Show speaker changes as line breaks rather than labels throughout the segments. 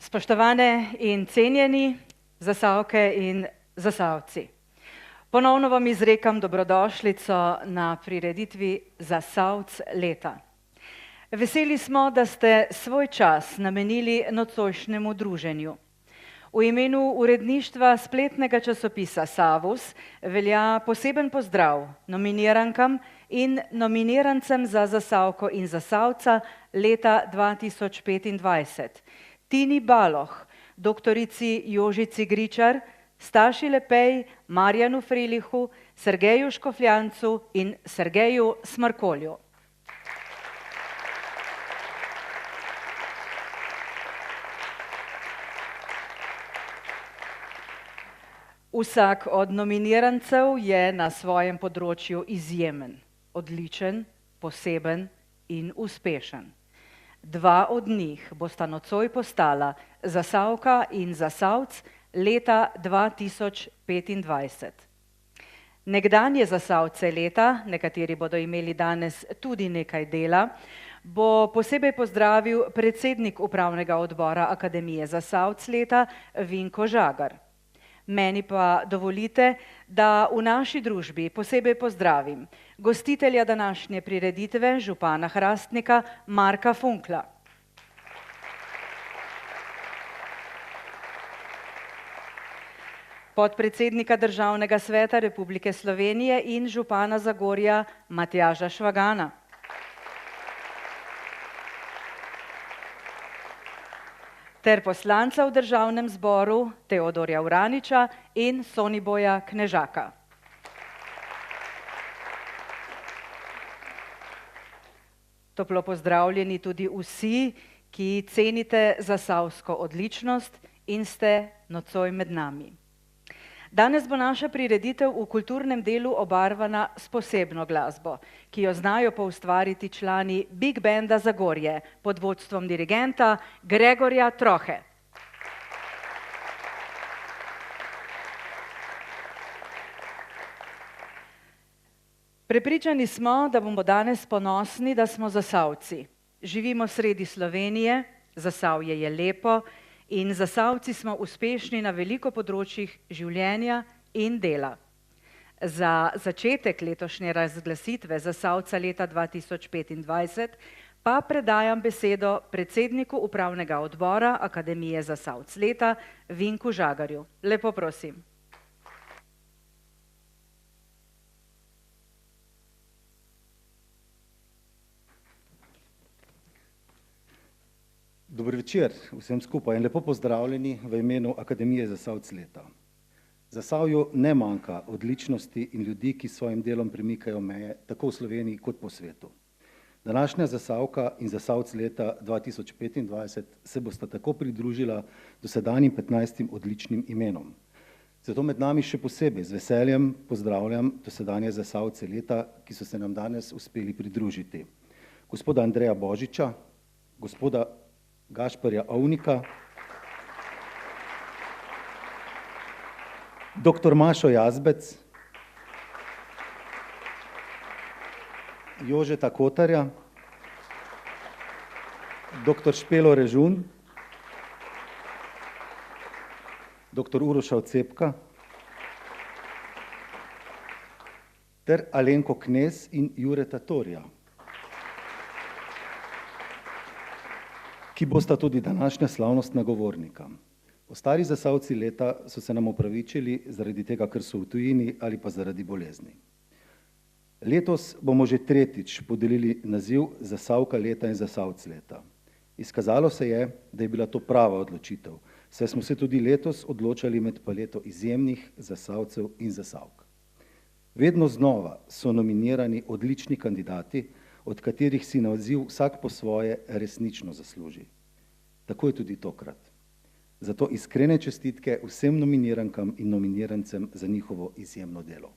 Spoštovane in cenjeni Zasavke in Zasavci, ponovno vam izrekam dobrodošlico na prireditvi Zasavc leta. Veseli smo, da ste svoj čas namenili nocojšnjemu druženju. V imenu uredništva spletnega časopisa Savus velja poseben pozdrav nominirankam in nominirancem za Zasavko in Zasavca leta 2025. Tini Baloh, doktorici Jožici Gričar, Staši Lepej, Marjanu Frilihu, Sergeju Škofljancu in Sergeju Smrkolju. Vsak od nominirancev je na svojem področju izjemen, odličen, poseben in uspešen. Dva od njih bosta nocoj postala Zasavka in Zasavc leta 2025. Nekdanje Zasavce leta, nekateri bodo imeli danes tudi nekaj dela, bo posebej pozdravil predsednik upravnega odbora Akademije Zasavc leta Vinko Žagar. Meni pa dovolite, da v naši družbi posebej pozdravim gostitelja današnje prireditve, župana Hrastnika Marka Funkla. Podpredsednika Državnega sveta Republike Slovenije in župana Zagorja Matjaža Švagana. Ter poslanca v Državnem zboru Teodorja Uraniča in Soniboja Knežaka. Toplo pozdravljeni tudi vsi, ki cenite zasavsko odličnost in ste nocoj med nami. Danes bo naša prireditev v kulturnem delu obarvana s posebno glasbo, ki jo znajo poustvariti člani Big Banda Zagorje pod vodstvom dirigenta Gregorja Trohe. Prepričani smo, da bomo danes ponosni, da smo Zasavci. Živimo sredi Slovenije, Zasavje je lepo, in Zasavci smo uspešni na veliko področjih življenja in dela. Za začetek letošnje razglasitve Zasavca leta 2025 pa predajam besedo predsedniku upravnega odbora Akademije Zasavc leta Vinku Žagarju. Lepo prosim.
Dober večer vsem skupaj in lepo pozdravljeni v imenu Akademije Zasavc leta. Zasavju ne manjka odličnosti in ljudi, ki s svojim delom premikajo meje tako v Sloveniji kot po svetu. Današnja Zasavka in Zasavc leta 2025 se bosta tako pridružila dosedanjim 15 odličnim imenom. Zato med nami še posebej z veseljem pozdravljam dosedanje Zasavce leta, ki so se nam danes uspeli pridružiti. Gospoda Andreja Božiča, gospoda Gašparja Ovnika, dr. Mašo Jazbec, Jožeta Kotarja, dr. Špelo Režun, dr. Uroša Ocepka ter Alenko Knez in Jureta Torja, ki bosta tudi današnja slavnostna govornika. Ostali Zasavci leta so se nam opravičili zaradi tega, ker so v tujini ali pa zaradi bolezni. Letos bomo že tretjič podelili naziv Zasavka leta in Zasavc leta. Izkazalo se je, da je bila to prava odločitev, saj smo se tudi letos odločali med paleto izjemnih Zasavcev in Zasavk. Vedno znova so nominirani odlični kandidati, od katerih si naziv vsak po svoje resnično zasluži. Tako je tudi tokrat. Zato iskrene čestitke vsem nominirankam in nominirancem za njihovo izjemno delo.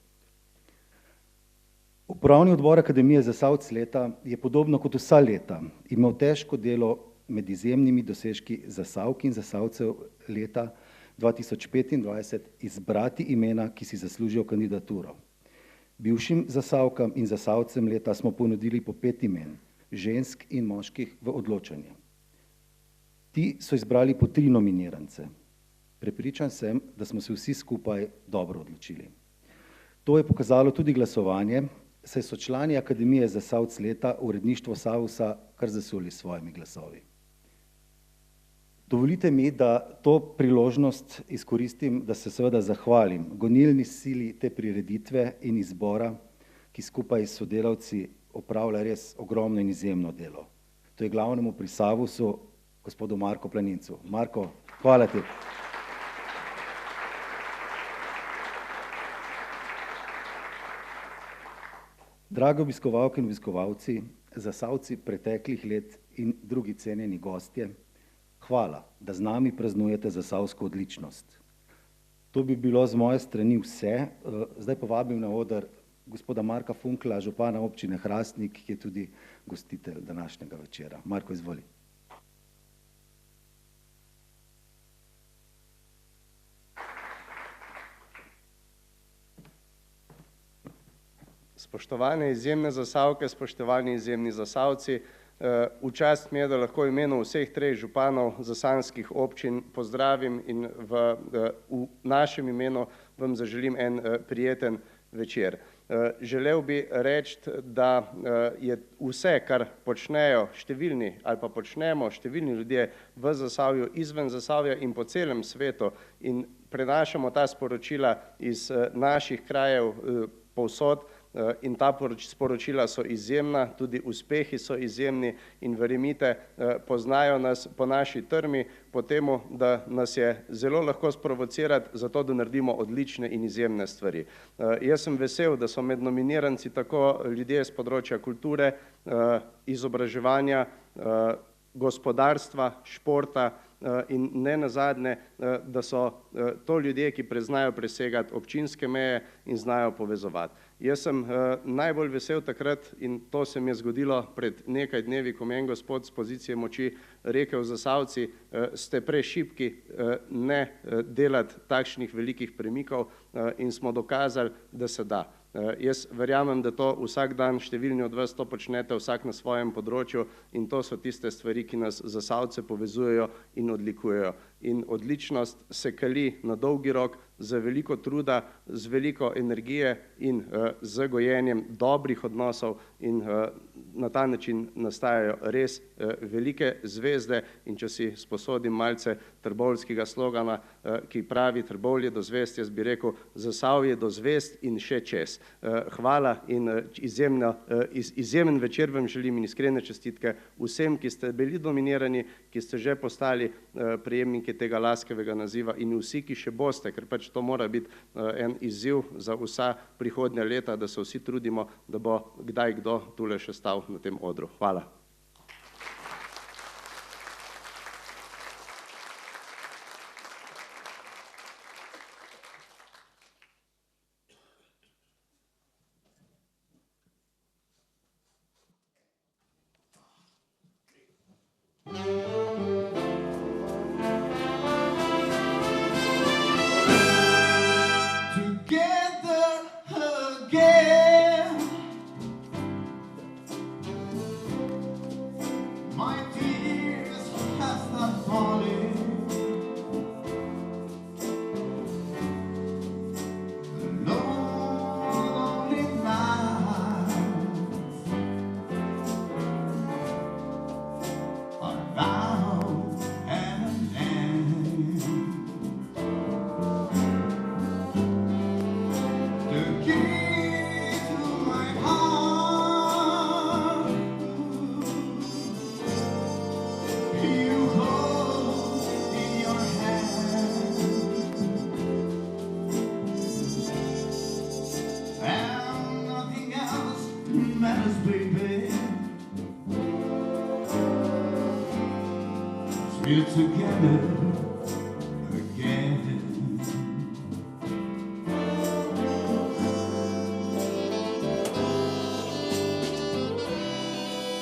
Upravni odbor Akademije Zasavc leta je podobno kot vsa leta imel težko delo med izjemnimi dosežki Zasavk in Zasavcev leta 2025 izbrati imena, ki si zaslužijo kandidaturo. Bivšim Zasavkam in Zasavcem leta smo ponudili po 5 imen, žensk in moških v odločanje. Ti so izbrali po 3 nominirance. Prepričan sem, da smo se vsi skupaj dobro odločili. To je pokazalo tudi glasovanje, saj so člani Akademije Zasavc leta uredništvo Savusa kar zasuli s svojimi glasovi. Dovolite mi, da to priložnost izkoristim, da se seveda zahvalim gonilni sili te prireditve in izbora, ki skupaj s sodelavci opravlja res ogromno in izjemno delo. To je glavnemu pri Savusu, gospodu Marko Planincu. Marko, hvala ti. Dragi obiskovalke in obiskovalci, Zasavci preteklih let in drugi cenjeni gostje, hvala, da z nami praznujete zasavsko odličnost. To bi bilo z moje strani vse. Zdaj povabim na oder gospoda Marka Funkla, župana občine Hrastnik, ki je tudi gostitelj današnjega večera. Marko, izvoli.
Spoštovane izjemne Zasavke, spoštovani izjemni Zasavci, v čast mi je, da lahko v imenu vseh 3 županov zasanskih občin pozdravim in v našem imenu vam zaželim en prijeten večer. Želel bi reči, da je vse, kar počnejo številni ali pa počnemo številni ljudje v Zasavju, izven Zasavja in po celem svetu in prenašamo ta sporočila iz naših krajev povsod, in ta sporočila so izjemna, tudi uspehi so izjemni in verjemite, poznajo nas po naši trmi, po temu, da nas je zelo lahko sprovocirati, zato da naredimo odlične in izjemne stvari. Jaz sem vesel, da so med nominiranci tako ljudje z področja kulture, izobraževanja, gospodarstva, športa in ne nazadnje, da so to ljudje, ki znajo presegati občinske meje in znajo povezovati. Jaz sem najbolj vesel takrat in to se mi je zgodilo pred nekaj dnevi, ko mi je en gospod z pozicije moči rekel: Zasavci, ste prešibki ne delati takšnih velikih premikov in smo dokazali, da se da. Jaz verjamem, da to vsak dan številni od vas to počnete, vsak na svojem področju in to so tiste stvari, ki nas Zasavce povezujejo in odlikujejo. In odličnost se kali na dolgi rok z veliko truda, z veliko energije in z gojenjem dobrih odnosov in na ta način nastajajo res velike zvezde. In če si sposodim malce trbovljskega slogana, ki pravi Trbovlje do zvezd, jaz bi rekel Zasavje do zvezd in še čez. Hvala in izjemen večer vam želim in iskrene čestitke vsem, ki ste bili dominirani, ki ste že postali prejemniki tega laskavega naziva in vsi, ki še boste, ker pač to mora biti en izziv za vsa prihodnja leta, da se vsi trudimo, da bo kdaj kdo tule še stal na tem odru. Hvala.
We're together again.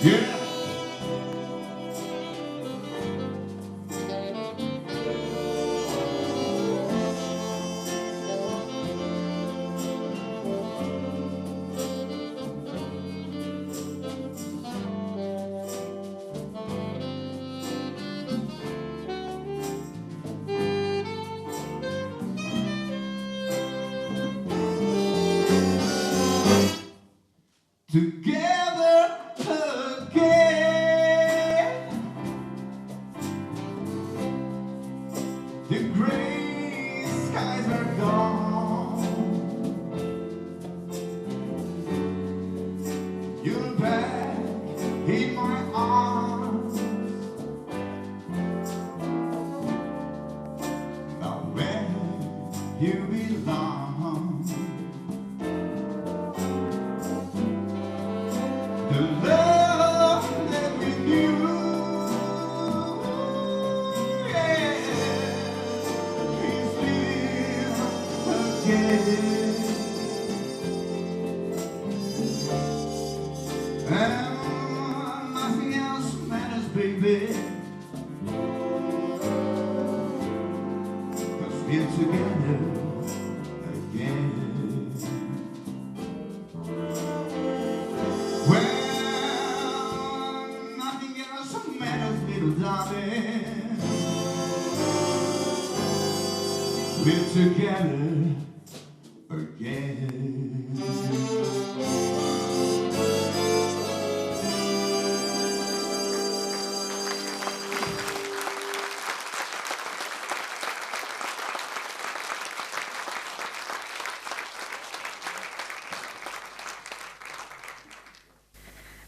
Yeah. together again. The gray skies are gone. You're back in my arms. Now where you belong. The love that we knew, yeah, is here again. And nothing else matters, baby, 'cause we're together again. Well, nothing else matters, little darling. We're together again.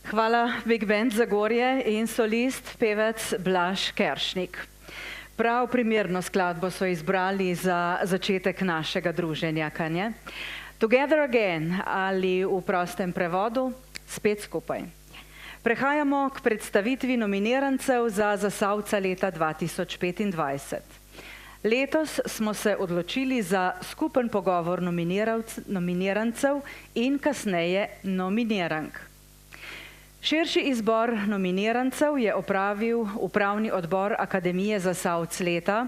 Hvala Big Band Zagorje in solist, pevec Blaž Keršnik. Prav primerno skladbo so izbrali za začetek našega druženja, kajne? Together Again ali v prostem prevodu Spet skupaj. Prehajamo k predstavitvi nominirancev za Zasavca leta 2025. Letos smo se odločili za skupen pogovor nominirancev in kasneje nominirank. Širši izbor nominirancev je opravil Upravni odbor Akademije Zasavc leta,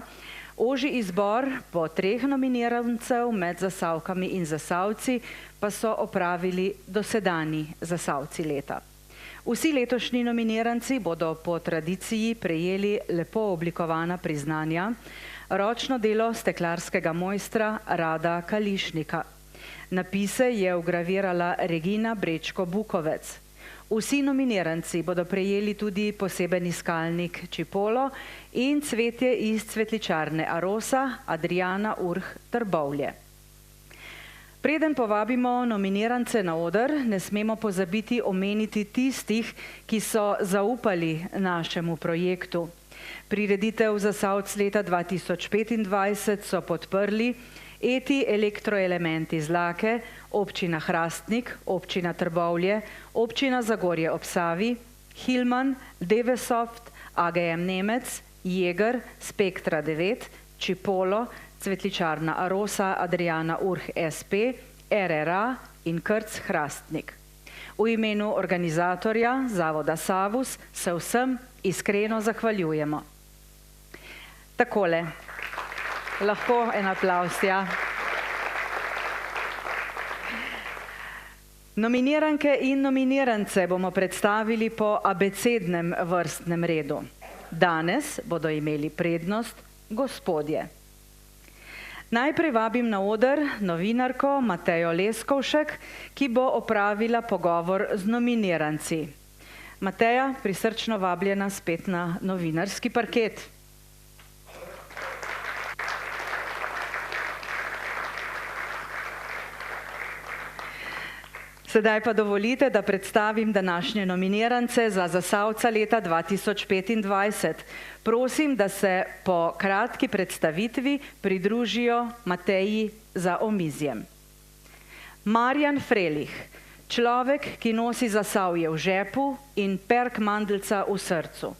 ožji izbor po 3 nominirancev med Zasavkami in Zasavci pa so opravili dosedanji Zasavci leta. Vsi letošnji nominiranci bodo po tradiciji prejeli lepo oblikovana priznanja, ročno delo steklarskega mojstra Rada Kališnika. Napise je vgravirala Regina Brečko Bukovec. Vsi nominiranci bodo prejeli tudi poseben iskalnik Čipolo in cvetje iz cvetličarne Arosa Adriana Urh Trbovlje. Preden povabimo nominirance na oder, ne smemo pozabiti omeniti tistih, ki so zaupali našemu projektu. Prireditev Zasavc leta 2025 so podprli ETI Elektroelementi Zlake, Občina Hrastnik, Občina Trbovlje, Občina Zagorje ob Savi, Hilman, Devesoft, AGM Nemec, Jeger, Spektra 9, Čipolo, Cvetličarna Arosa Adriana Urh SP, RRA in Krc Hrastnik. V imenu organizatorja Zavoda Savus se vsem iskreno zahvaljujemo. Takole, lahko en aplavz, ja. Nominiranke in nominirance bomo predstavili po abecednem vrstnem redu. Danes bodo imeli prednost gospodje. Najprej vabim na oder novinarko Matejo Leskovšek, ki bo opravila pogovor z nominiranci. Mateja, prisrčno vabljena spet na novinarski parket. Sedaj pa dovolite, da predstavim današnje nominirance za Zasavca leta 2025. Prosim, da se po kratki predstavitvi pridružijo Mateji za omizjem. Marjan Frelih, človek, ki nosi Zasavje v žepu in perk mandeljca v srcu.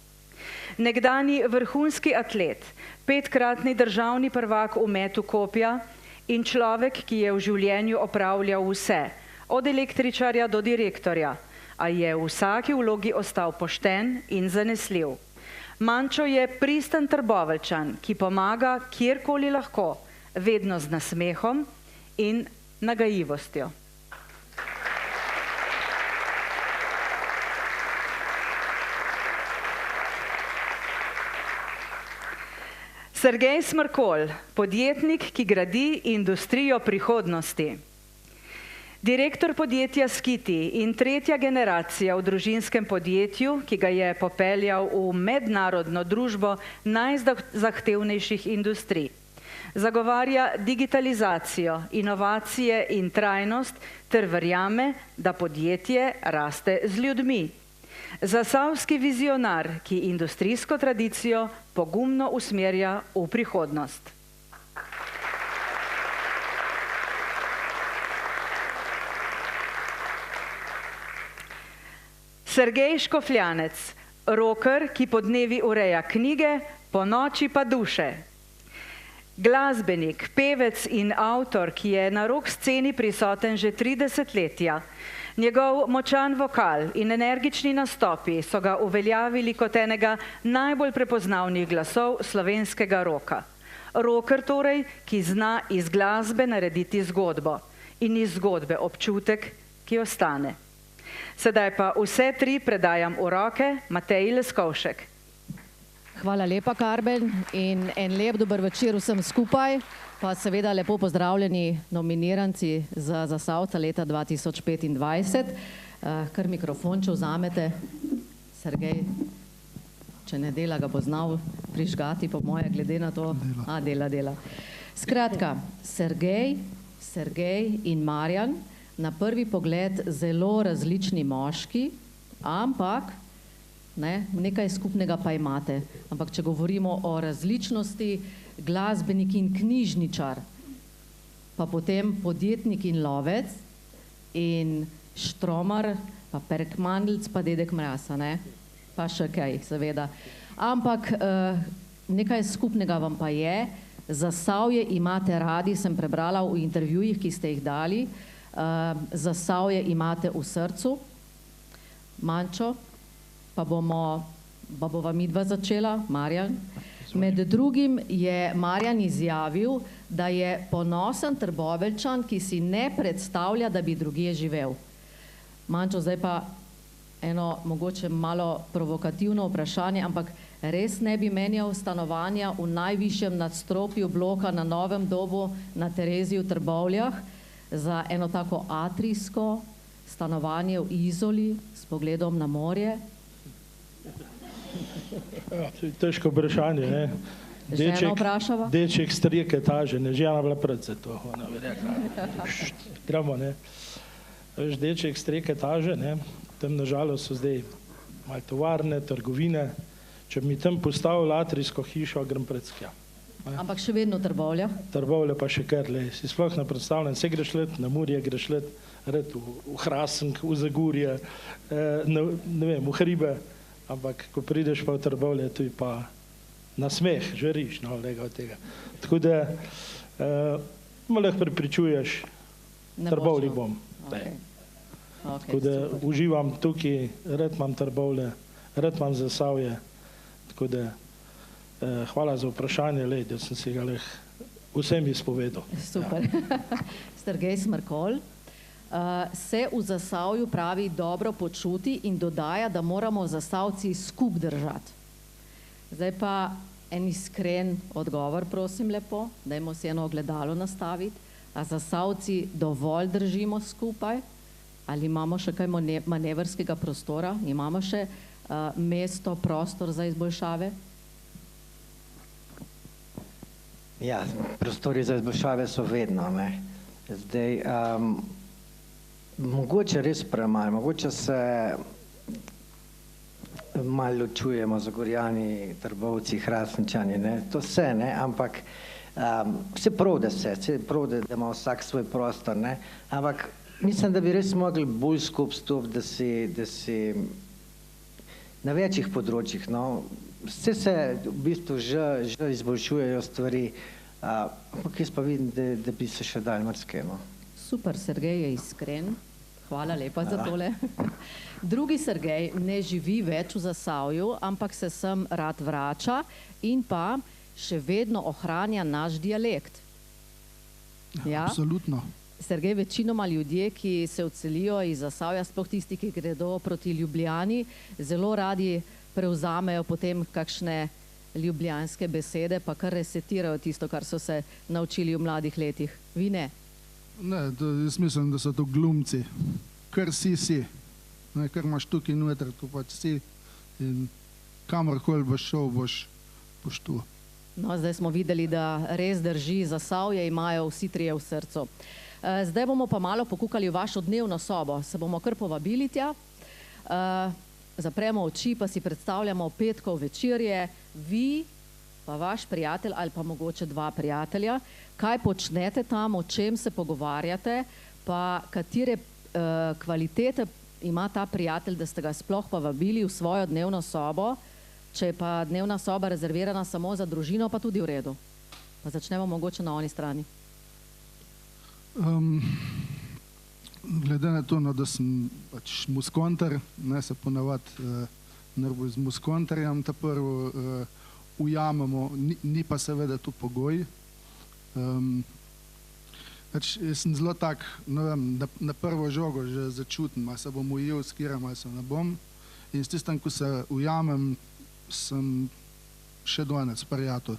Nekdanji vrhunski atlet, 5-kratni državni prvak v metu kopja in človek, ki je v življenju opravljal vse, od električarja do direktorja, a je v vsaki vlogi ostal pošten in zanesljiv. Mančo je pristen Trboveljčan, ki pomaga kjerkoli lahko, vedno z nasmehom in nagajivostjo. Sergej Smrkolj, podjetnik, ki gradi industrijo prihodnosti. Direktor podjetja Skiti in tretja generacija v družinskem podjetju, ki ga je popeljal v mednarodno družbo najzahtevnejših industrij. Zagovarja digitalizacijo, inovacije in trajnost ter verjame, da podjetje raste z ljudmi. Zasavski vizionar, ki industrijsko tradicijo pogumno usmerja v prihodnost. Sergej Škofljanec, roker, ki po dnevi ureja knjige, po noči pa duše. Glasbenik, pevec in avtor, ki je na rock sceni prisoten že 30 letja. Njegov močan vokal in energični nastopi so ga uveljavili kot enega najbolj prepoznavnih glasov slovenskega roka. Roker torej, ki zna iz glasbe narediti zgodbo in iz zgodbe občutek, ki ostane. Sedaj pa vse tri predajam v roke Mateji Leskovšek.
Hvala lepa, Karmen, in en lep dober večer vsem skupaj, pa seveda lepo pozdravljeni nominiranci za Zasavca leta 2025. Kar mikrofon, če vzamete, Sergej, če ne dela, ga bo znal prižgati, po moje, glede na to. Dela. Skratka, Sergej in Marjan, na prvi pogled zelo različni moški, ampak nekaj skupnega pa imate. Ampak če govorimo o različnosti, glasbenik in knjižničar, pa potem podjetnik in lovec in štromar, pa perkmandelc, pa dedek Mraz, pa še kaj, seveda. Ampak nekaj skupnega vam pa je, Zasavje imate radi, sem prebrala v intervjujih, ki ste jih dali, Zasavje imate v srcu. Mančo, pa bova midva začela, Marjan. Med drugim je Marjan izjavil, da je ponosen Trboveljčan, ki si ne predstavlja, da bi drugje živel. Mančo, zdaj pa eno mogoče malo provokativno vprašanje, ampak res ne bi menjal stanovanja v najvišjem nadstropju bloka na Novem Dobu na Tereziji v Trbovljah za eno tako atrijsko stanovanje v Izoli s pogledom na morje?
Težko vprašanje, ne?
Žena vprašava?
Deček s 3 etaže, ne, žena bila predvsej to, ona bi rekla. Gremo, ne? Veš, deček s 3 etaže, ne? Tam nažalost so zdaj malo tovarne, trgovine. Če bi mi tam postavil atrijsko hišo, grem predskja.
Ampak še vedno Trbovlja?
Trbovlja pa še kar, le. Si sploh ne predstavljam, se greš let na Murje, greš let v Hrasenk, v Zagorje, ne vem, v Hribe. Ampak, ko prideš pa v Trbovlje, tu je pa na smeh, žariš, no, lega od tega. Tako da, lahko prepričuješ, Trbovlji bom. Tako da, uživam tukaj, rad imam Trbovlje, rad imam Zasavje, tako da, hvala za vprašanje, da sem si ga vsem izpovedal.
Super. Sergej Smrkolj. Se v Zasavju pravi dobro počuti in dodaja, da moramo Zasavci skup držati. Zdaj pa en iskren odgovor, prosim lepo, dajmo si eno ogledalo nastaviti. A Zasavci dovolj držimo skupaj? Ali imamo še kaj manevrskega prostora? Imamo še mesto, prostor za izboljšave?
Ja, prostori za izboljšave so vedno, ne. Zdaj, mogoče res premalo, mogoče se malo ločujemo Zagorjani, Trbovci, Hrastničani, ne, to se, ne, ampak vse prav, da ima vsak svoj prostor, ne, ampak mislim, da bi res mogli bolj skup stopiti, da si na večjih področjih, no, vse se v bistvu že izboljšujejo stvari, ampak jaz pa vidim, da bi se še dali marsikaj, no.
Super, Sergej je iskren. Hvala lepa za tole. Drugi Sergej ne živi več v Zasavju, ampak se sem rad vrača in pa še vedno ohranja naš dialekt. Ja?
Absolutno.
Sergej, večinoma ljudje, ki se odselijo iz Zasavja, sploh tisti, ki gredo proti Ljubljani, zelo radi prevzamejo potem kakšne ljubljanske besede, pa kar resetirajo tisto, kar so se naučili v mladih letih. Vi ne?
Ne, jaz mislim, da so to glumci. Kar si. Ne, kar imaš tukaj noter, ko pač si in kamorkoli boš šel, boš tu.
No, zdaj smo videli, da res drži, Zasavje imajo vsi trije v srcu. Zdaj bomo pa malo pokukali v vašo dnevno sobo. Se bomo kar povabili tja. Zapremo oči, pa si predstavljamo petkov večerje, vi pa vaš prijatelj ali pa mogoče dva prijatelja. Kaj počnete tam, o čem se pogovarjate, pa katere kvalitete ima ta prijatelj, da ste ga sploh pa vabili v svojo dnevno sobo, če je pa dnevna soba rezervirana samo za družino, pa tudi v redu. Pa začnemo mogoče na oni strani.
Glede na to, da sem pač muskontar, ne se ponavadi najbolj z muskontarjem ta prvo ujamemo, ni pa seveda tu pogoj. Jaz sem zelo tak, ne vem, na prvo žogo že začutim, ali se bom ujel s kiram, ali se ne bom. In s tistem, ko se ujamem, sem še danes prijatelj.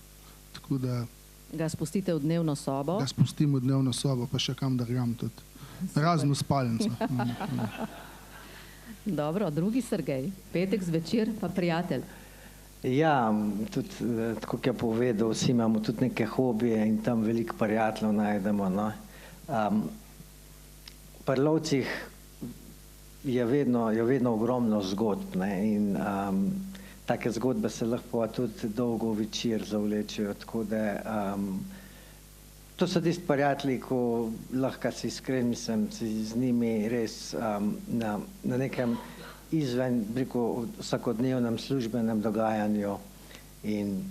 Tako da
ga spustite v dnevno sobo?
Ga spustim v dnevno sobo, pa še kam drgam tudi. Razno spalnico.
Dobro, drugi Sergej, petek zvečer pa prijatelj.
Ja, tudi tako je povedal, vsi imamo tudi neke hobije in tam veliko prijateljev najdemo. No. Pri lovcih je vedno ogromno zgodb, ne, in take zgodbe se lahko tudi dolgo večer zavlečejo, tako da to so tisti prijatelji, ko lahko si iskren, mislim, si z njimi res na nekem izven, preko vsakodnevnem službenem dogajanju in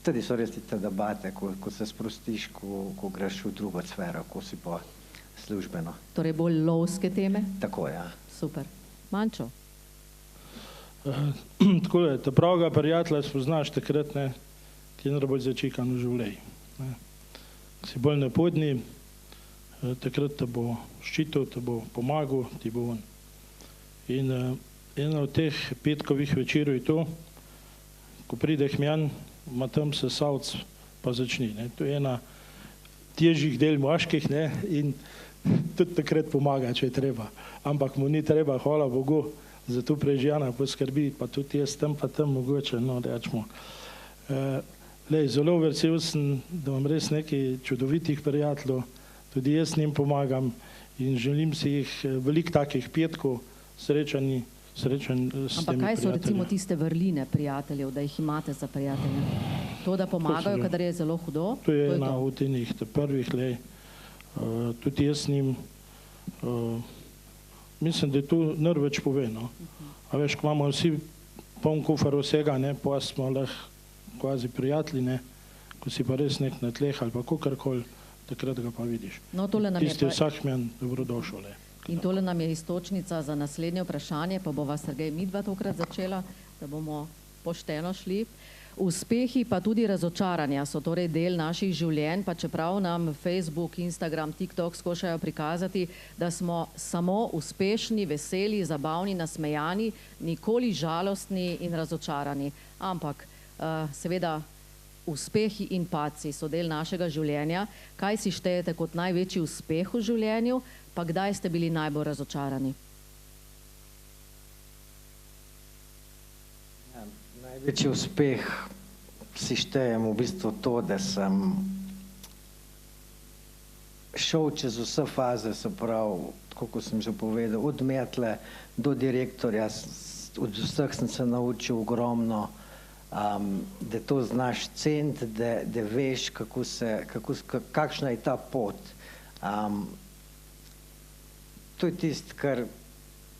tudi so res te debate, ko se sprostiš, ko greš v drugo sfero, ko si pa službeno.
Torej bolj lovske teme?
Tako, ja.
Super. Mančo?
Tako je, ta pravega prijatelja spoznaš takrat, ne, ki je najbolj začekan v življenju. Si bolj napodni, takrat te bo ščitil, te bo pomagal, ti bo on. In ena od teh petkovih večerov je to, ko pride Hmjan, ima tam sesalc, pa začni. Ne. To je ena težjih del moških, ne, in tudi takrat pomaga, če je treba. Ampak mu ni treba, hvala Bogu, za to prežijana poskrbi, pa tudi jaz tam pa tam mogoče, no, rečemo. Zelo vesel sem, da imam res nekaj čudovitih prijateljev, tudi jaz njim pomagam in želim si jih veliko takih petkov srečanj s temi prijatelji.
Ampak kaj so recimo tiste vrline prijateljev, da jih imate za prijatelje? To, da pomagajo, kadar je zelo hudo?
To je ena od teh prvih, tudi jaz njim, mislim, da je to največ pove, no. A veš, ko imamo vsi poln kufar vsega, ne, pa smo lahko kvazi prijatelji, ne, ko si pa res nek na tleh ali pa kakorkoli, takrat ga pa vidiš.
No,
tisti vsak Hmjan dobrodošel.
In tole nam je iztočnica za naslednje vprašanje, pa bova Sergej midva tokrat začela, da bomo pošteno šli. Uspehi pa tudi razočaranja so torej del naših življenj, pa čeprav nam Facebook, Instagram, TikTok skušajo prikazati, da smo samo uspešni, veseli, zabavni, nasmejani, nikoli žalostni in razočarani. Ampak seveda uspehi in padci so del našega življenja. Kaj si štejete kot največji uspeh v življenju, pa kdaj ste bili najbolj razočarani?
Največji uspeh si štejem v bistvu to, da sem šel čez vse faze, se pravi, tako kot sem že povedal, od metle do direktorja, od vseh sem se naučil ogromno, da to znaš ceniti, da veš, kakšna je ta pot. To je tisto, kar v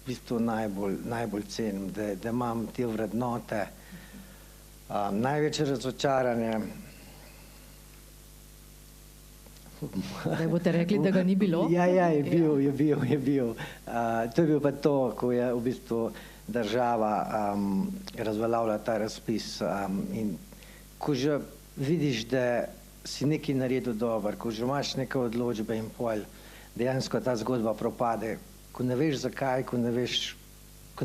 bistvu najbolj cenim, da imam te vrednote. Največje razočaranje.
Da boste rekli, da ga ni bilo?
Ja, je bil. To je bil pa to, ko je v bistvu država razveljavila ta razpis in ko že vidiš, da si nekaj naredil dobro, ko že imaš neke odločbe in pol, dejansko ta zgodba propade, ko ne veš zakaj, ko ne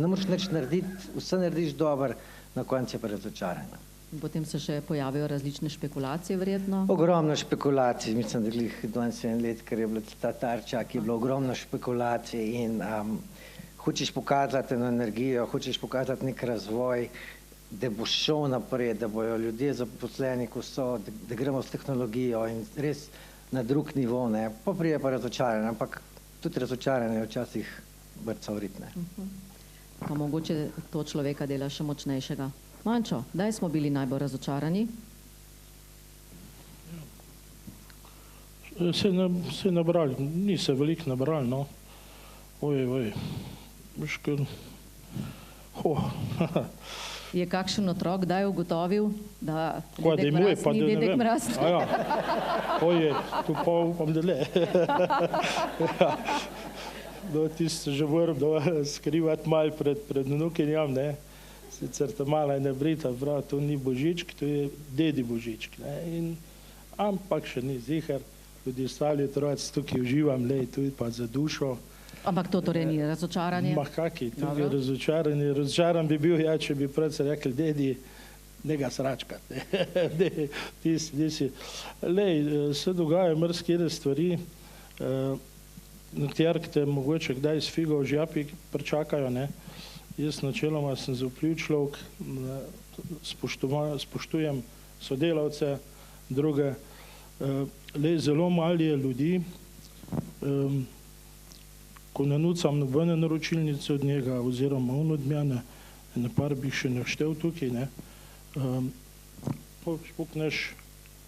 moreš nič narediti, vse narediš dobro, na koncu je pa razočaranje.
In potem se še pojavijo različne špekulacije verjetno.
Ogromno špekulacij, mislim, da glih 21 let, ker je bila ta tarča, ki je bilo ogromno špekulacij in hočeš pokazati eno energijo, hočeš pokazati nek razvoj, da bo šel naprej, da bojo ljudje zaposleni, ko so, da gremo s tehnologijo in res na drug nivo, ne. Pa prije pa razočaranje, ampak tudi razočaranje včasih brca v ritme.
Pa mogoče to človeka dela še močnejšega. Mančo, kdaj smo bili najbolj razočarani?
Se nabrali, ni se veliko nabrali, no. Oj, veš, ker...
Je kakšen otrok kdaj ugotovil, da
Dedek Mraz
ni Dedek Mraz?
Oje, tu pa upam, da le. No, tisto že moram skrivati malo pred vnukinjam, ne. Sicer ta mala je nebrita, prav, to ni Božičk, to je dedi Božičk, ne. Ampak še ni zihar, tudi ostali otroci tukaj uživam, le, tudi pa za dušo.
Ampak to torej ni razočaranje?
Ma kaki, tudi razočaranje. Razočaran bi bil, če bi predvsem rekli, dedi, ne ga sračkat, ne. Ti lej, se dogajajo marsikere stvari, na katerih te mogoče kdaj s figo v žapi pričakajo, ne. Jaz načeloma sem zaupljiv človek, spoštujem sodelavce, druge. Lej, zelo malo je ljudi, ko ne nucam nobene naročilnice od njega, oziroma on od mene, na par bi še naštel tukaj, ne. Spukneš,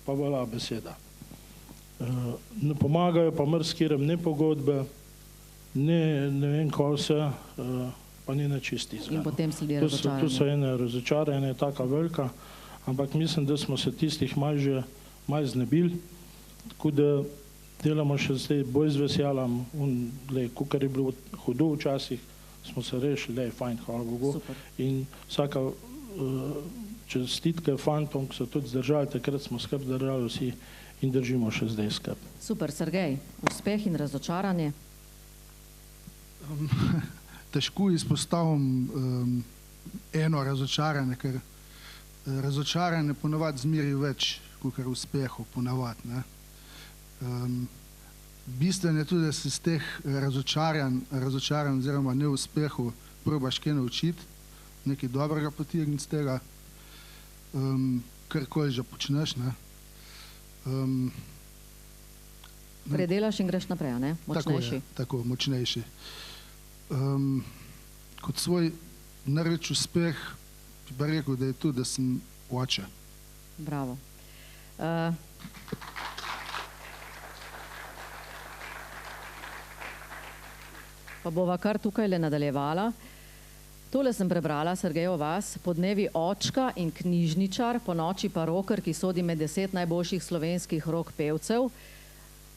pa vala beseda. Ne pomagajo pa marsikerem ne pogodbe, ne vem kaj vse, pa ni na čisti izgled.
In potem sledi razočaranje.
Tu so ene razočaranje, taka velika, ampak mislim, da smo se tistih malo znebili, tako da delamo še zdaj bolj z veseljem, kakor je bilo hudo včasih, smo se rešili, fajn, hvala Bogu. In vsaka čestitke fantom, ki so tudi zdržali, takrat smo skrb zdržali vsi in držimo še zdaj skrb.
Super, Sergej, uspeh in razočaranje?
Težko izpostavim eno razočaranje, ker razočaranje ponavadi zmeri več, kakor uspehov ponavadi, ne. Bistveno je tudi, da se iz teh razočaranj oziroma neuspehov probaš kaj naučiti, nekaj dobrega potegniti z tega, karkoli že počneš, ne.
Predelaš in greš naprej, ne? Močnejši.
Tako, močnejši. Kot svoj največji uspeh bi pa rekel, da je to, da sem oče.
Bravo. Pa bova kar tukaj le nadaljevala. Tole sem prebrala, Sergej, o vas, po dnevi očka in knjižničar, po noči pa roker, ki sodi med 10 najboljših slovenskih rock pevcev.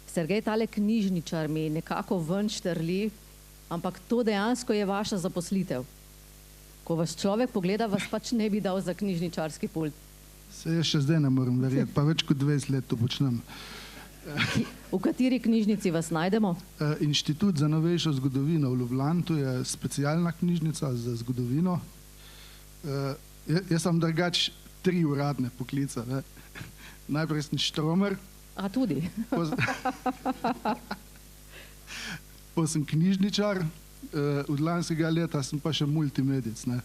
Sergej, tale knjižničar mi nekako ven štrli, ampak to dejansko je vaša zaposlitev. Ko vas človek pogleda, vas pač ne bi dal za knjižničarski pult.
Se jaz še zdaj ne morem verjeti, pa več kot 20 let to počnem.
V kateri knjižnici vas najdemo?
Inštitut za novejšo zgodovino v Ljubljani, to je specialna knjižnica za zgodovino. Jaz sem drugač 3 uradne poklice, ne. Najprej sem štromer.
A tudi?
Pa sem knjižničar, od lanskega leta sem pa še multimedic, ne.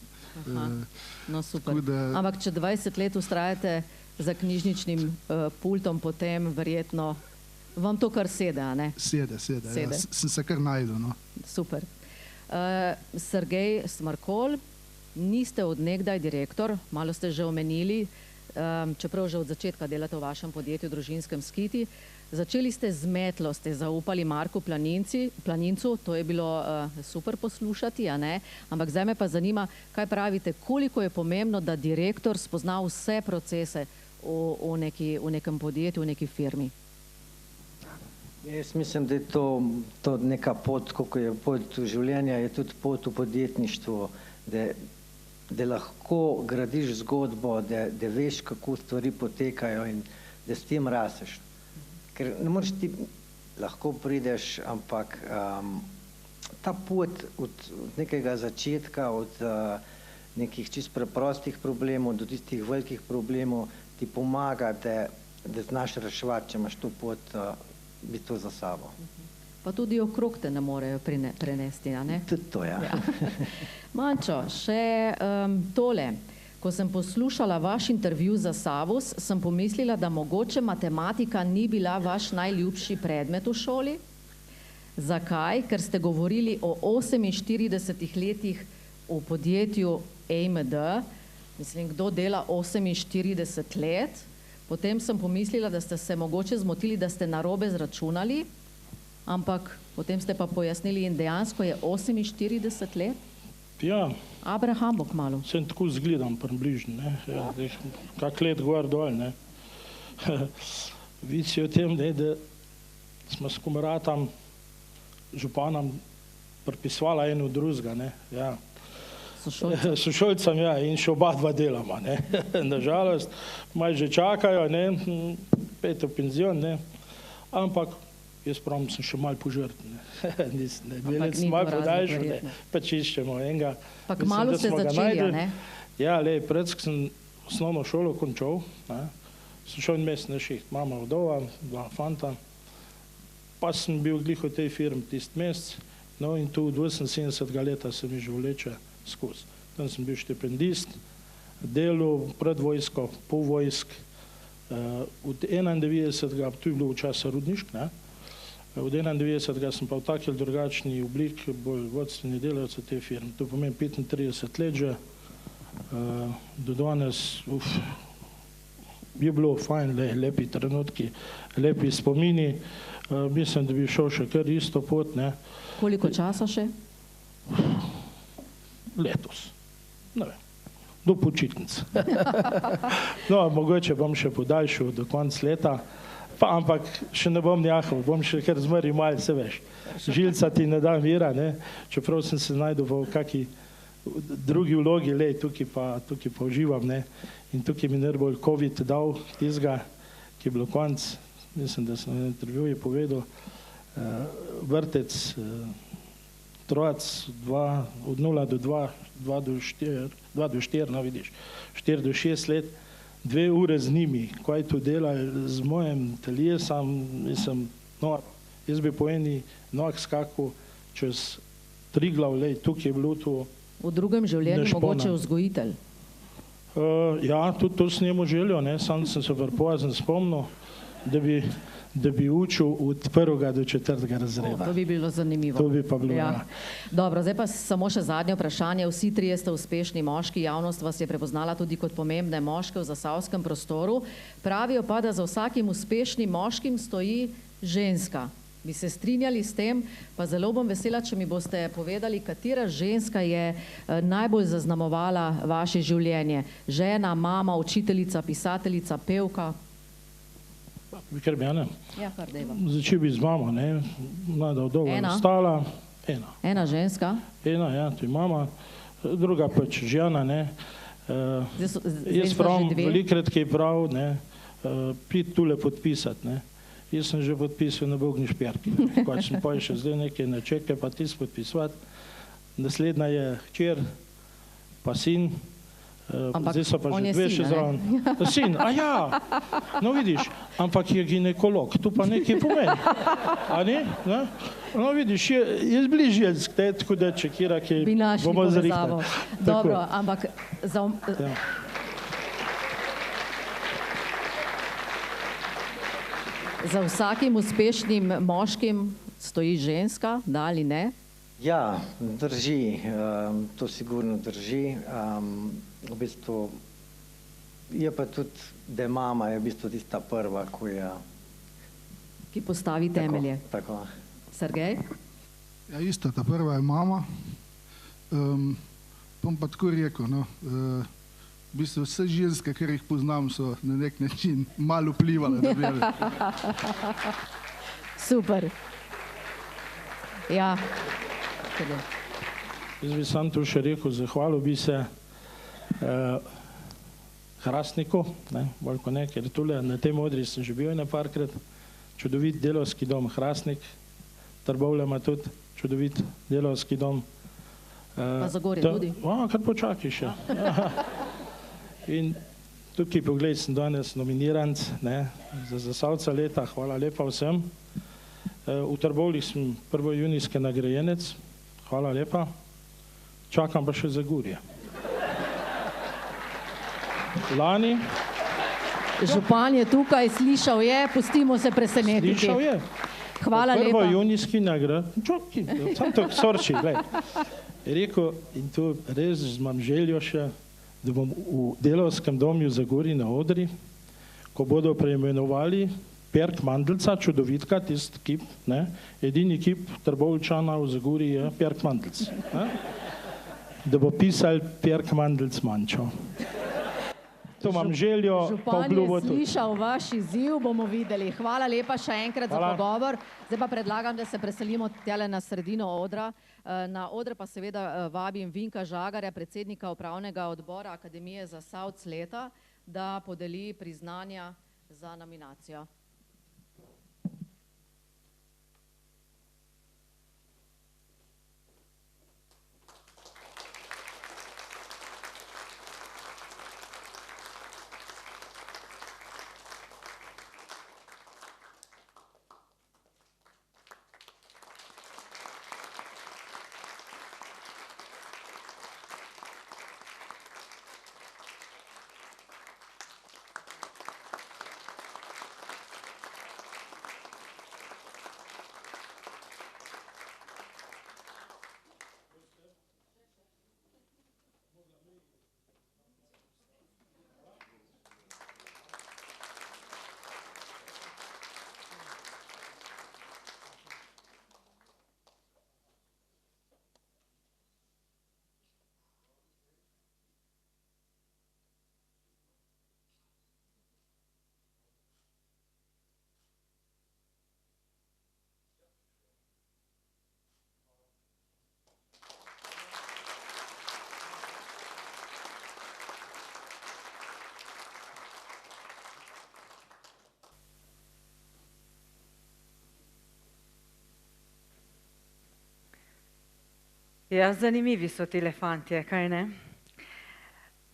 No, super. Ampak če 20 let ustrajate za knjižničnim pultom, potem verjetno vam to kar sede, a ne?
Sede. Ja. Sem se kar najdel, no.
Super. Sergej Smrkolj, niste od nekdaj direktor, malo ste že omenili, čeprav že od začetka delate v vašem podjetju Družinskem Skiti. Začeli ste z metlo, ste zaupali Marku Planincu, to je bilo super poslušati, a ne? Ampak zdaj me pa zanima, kaj pravite, koliko je pomembno, da direktor spozna vse procese v nekem podjetju, v neki firmi?
Jaz mislim, da je to neka pot, kako je pot v življenju, je tudi pot v podjetništvu, da lahko gradiš zgodbo, da veš, kako stvari potekajo in da s tem raseš. Ker ne moreš ti, lahko prideš, ampak ta pot od nekega začetka, od nekih čist preprostih problemov do tistih velikih problemov, ti pomaga, da znaš reševati, če imaš to pot v bistvu za sabo.
Pa tudi okrog te ne morejo prenesti, a ne?
Tudi to, ja.
Mančo, še tole. Ko sem poslušala vaš intervju za Savus, sem pomislila, da mogoče matematika ni bila vaš najljubši predmet v šoli. Zakaj? Ker ste govorili o 48 letih v podjetju AMD. Mislim, kdo dela 48 let? Potem sem pomislila, da ste se mogoče zmotili, da ste narobe zračunali, ampak potem ste pa pojasnili in dejansko je 48 let?
Ja.
Abraham bo kmalu.
Sem tako zgledam približno, ne. Kak let gor dol, ne. Vic je o tem, ne, da smo s komratom, županom pripisvala eno drugega, ne. Ja. Sošolcem, ja, in še oba dva delama, ne. Nažalost, malo že čakajo, ne, pet v penzion, ne. Ampak jaz pravim, sem še malo požrten, ne. Nisem, ne. 2 leti sem malo podaljšal, ne. Pa čiščemo enega.
Pa kmalu ste začeli, ne?
Ja, lej, predsk sem osnovno šolo končal, ne. Sem šel en mesec na šiht, mama vdova, 2 fanta. Pa sem bil glih v tej firmi tist mesec, no in tu od 78 leta se mi že vleče skozi. Tam sem bil štipendist, delal pred vojsko, po vojsk, od 91. tu je bilo v časa rudnišk, ne. Od 91. sem pa v taki ali drugačni obliki bolj vodstveni delavec v tej firmi. To pomeni 35 let že, do danes, je bilo fajn, lepi trenutki, lepi spomini. Mislim, da bi šel še kar isto pot, ne.
Koliko časa še?
Letos, ne vem, do počitnic. No, mogoče bom še podaljšal do konca leta, pa ampak še ne bom njahal, bom še kar zmeri malo, se veš. Žilca ti ne da mira, ne, čeprav sem se najdel v kaki drugi vlogi, lej, tukaj pa uživam, ne, in tukaj mi najbolj COVID dal tizga, ki je bilo konc, mislim, da sem v intervjuji povedal, vrtec, trojac, od 0 do 2, 2 do 4, no vidiš, 4 do 6 let, 2 ure z njimi, kaj tu delali z mojim telesom, mislim, no, jaz bi po eni nog skakal čez Triglav, lej, tukaj je bilo to.
V drugem življenju mogoče vzgojitelj?
Ja, tudi to s njemu željo, ne, sam sem se prepozno spomnil, da bi učil od 1. do 4. razreda.
To bi bilo zanimivo.
To bi pa bilo, ja.
Dobro, zdaj pa samo še zadnje vprašanje. Vsi trije ste uspešni moški, javnost vas je prepoznala tudi kot pomembne moške v zasavskem prostoru. Pravijo pa, da za vsakim uspešnim moškim stoji ženska. Bi se strinjali s tem, pa zelo bom vesela, če mi boste povedali, katera ženska je najbolj zaznamovala vaše življenje. Žena, mama, učiteljica, pisateljica, pevka?
Ker bi, ne?
Ja, kar deva.
Začel bi z mamo, ne, mlada vdova je ostala, ena.
Ena ženska?
Ena, ja, to je mama, druga pač žena, ne. Jaz pravim, velikrat, ki je prav, ne, pridi tule podpisati, ne. Jaz sem že podpisal na Bogni šperki, kot sem pa še zdaj nekaj načeke, pa ti podpisovati. Naslednja je hčer, pa sin, zdaj so pa že 2 še zraven. Sin, a ja, no vidiš, ampak je ginekolog, tu pa nekaj pomeni. A ne? No vidiš, je zbližjelsk, tako da čekira, ki bomo zrihtali.
Dobro, ampak za vsakim uspešnim moškim stoji ženska, da ali ne?
Ja, drži, to sigurno drži. V bistvu je pa tudi, da je mama je v bistvu tista prva,
ki postavi temelje.
Tako.
Sergej?
Ja, isto, ta prva je mama. Bom pa tako rekel, no, v bistvu vse ženske, ker jih poznam, so na nek način malo vplivale na mene.
Super. Ja.
Jaz bi sam tu še rekel, zahvalil bi se Hrastniku, bolj ko ne, ker tule na tej modri sem že bil parkrat, čudovit delavski dom Hrastnik, Trbovlja ima tudi čudovit delavski dom,
Pa Zagorje tudi.
Kar počakaj še. In tukaj poglej, sem danes nominiran, ne, za Zasavca leta, hvala lepa vsem. V Trbovljah sem prvojunijski nagrajenec, hvala lepa. Čakam pa še Zagorje. Lani.
Župan je tukaj, slišal je, pustimo se presenetiti.
Slišal je.
Hvala lepa.
Prvojunijski nagrajenec, sam to sorči, glej. Je rekel, in to res imam željo še, da bom v delavskem domu v Zagorju na odri, ko bodo preimenovali Perk Mandelca, čudovitka, tisti kip, ne, edini kip Trbovljčana v Zagorju je Perk Mandelc. Ne? Da bo pisal Perk Mandelc mančo. To imam željo, pa obljubo tudi.
Župan je slišal vaš izziv, bomo videli. Hvala lepa še enkrat za pogovor. Zdaj pa predlagam, da se preselimo tele na sredino odra. Na odre pa seveda vabim Vinka Žagarja, predsednika upravnega odbora Akademije Zasavc leta, da podeli priznanja za nominacijo.
Ja, zanimivi so ti elefantje, kaj ne?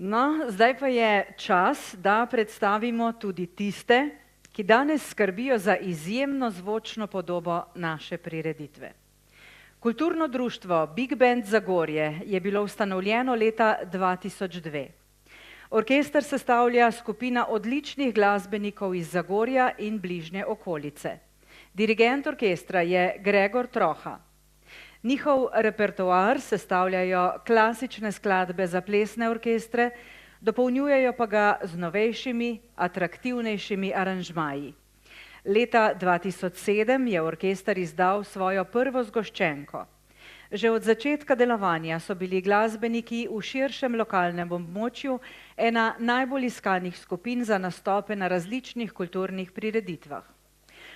No, zdaj pa je čas, da predstavimo tudi tiste, ki danes skrbijo za izjemno zvočno podobo naše prireditve. Kulturno društvo Big Band Zagorje je bilo ustanovljeno leta 2002. Orkester sestavlja skupina odličnih glasbenikov iz Zagorja in bližnje okolice. Dirigent orkestra je Gregor Troha. Njihov repertoar sestavljajo klasične skladbe za plesne orkestre, dopolnjujejo pa ga z novejšimi, atraktivnejšimi aranžmaji. Leta 2007 je orkester izdal svojo prvo zgoščenko. Že od začetka delovanja so bili glasbeniki v širšem lokalnem območju ena najbolj iskanih skupin za nastope na različnih kulturnih prireditvah.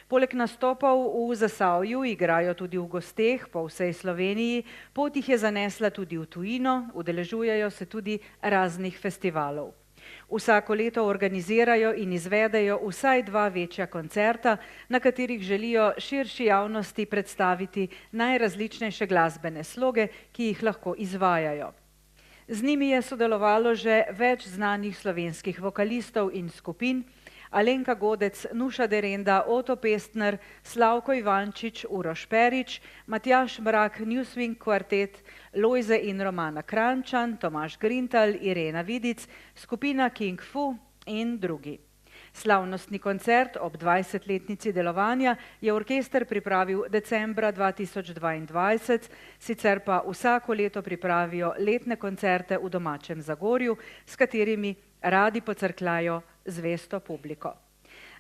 Poleg nastopov v Zasavju igrajo tudi v gosteh po vsej Sloveniji, pot jih je zanesla tudi v tujino, udeležujejo se tudi raznih festivalov. Vsako leto organizirajo in izvedejo vsaj 2 večja koncerta, na katerih želijo širši javnosti predstaviti najrazličnejše glasbene sloge, ki jih lahko izvajajo. Z njimi je sodelovalo že več znanih slovenskih vokalistov in skupin, Alenka Godec, Nuša Derenda, Oto Pestner, Slavko Ivančič, Uroš Perič, Matjaž Mrak, Newswing kvartet, Lojze in Romana Krančan, Tomaž Grintal, Irena Vidic, skupina King Fu in drugi. Slavnostni koncert ob 20-letnici delovanja je orkester pripravil decembra 2022, sicer pa vsako leto pripravijo letne koncerte v domačem Zagorju, s katerimi radi pocrkljajo zvesto publiko.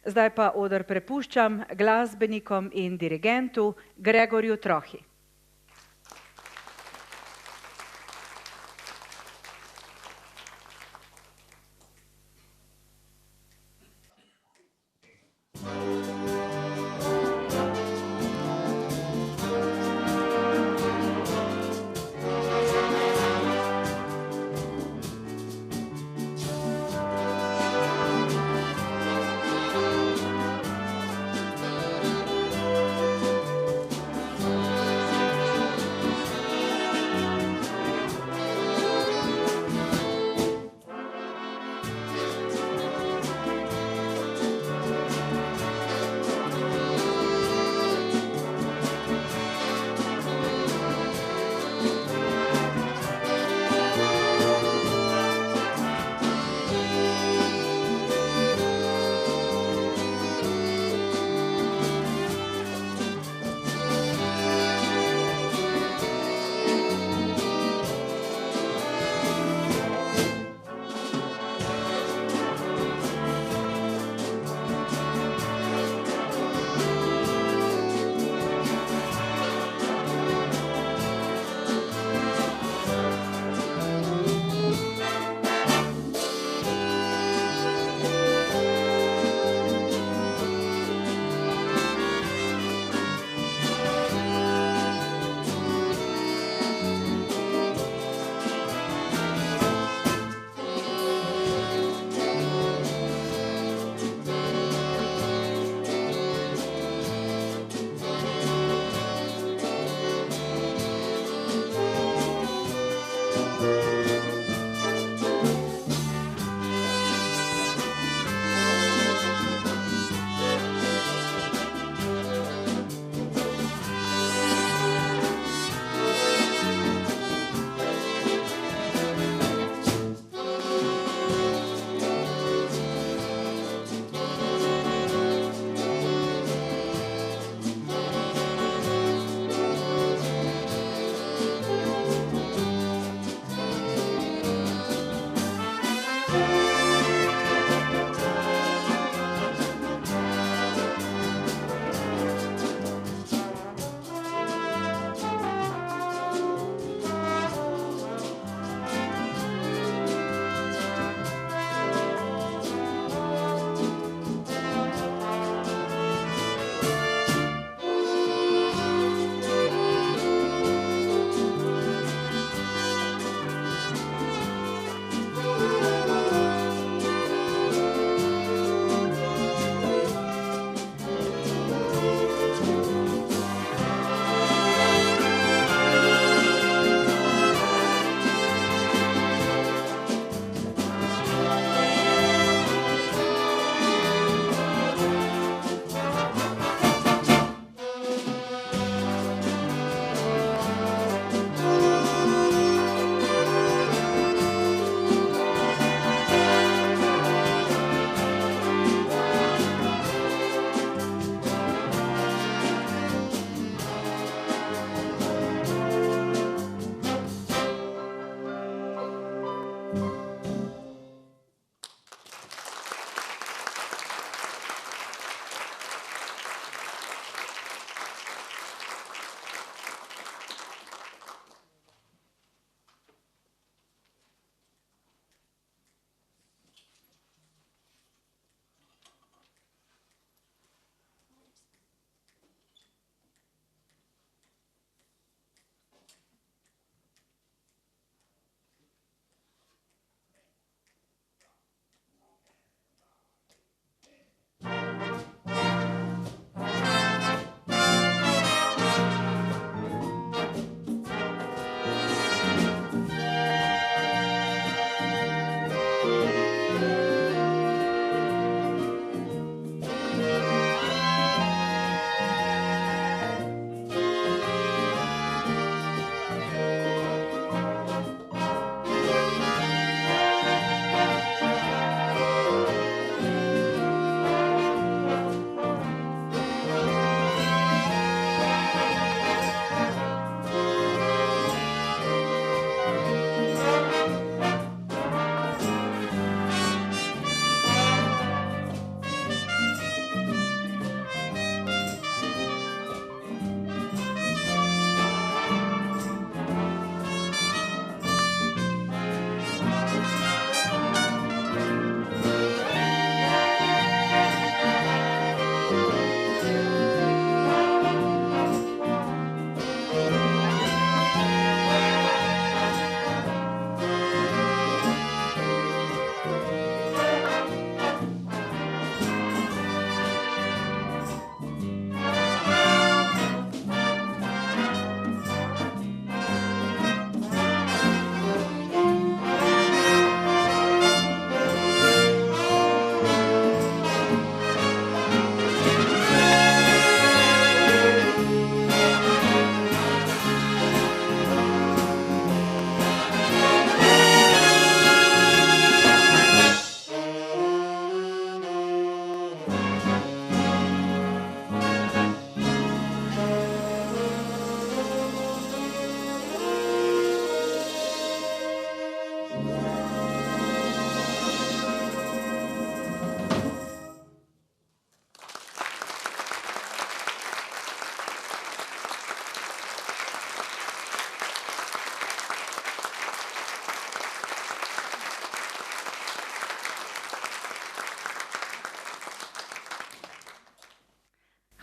Zdaj pa oder prepuščam glasbenikom in dirigentu Gregorju Trohi.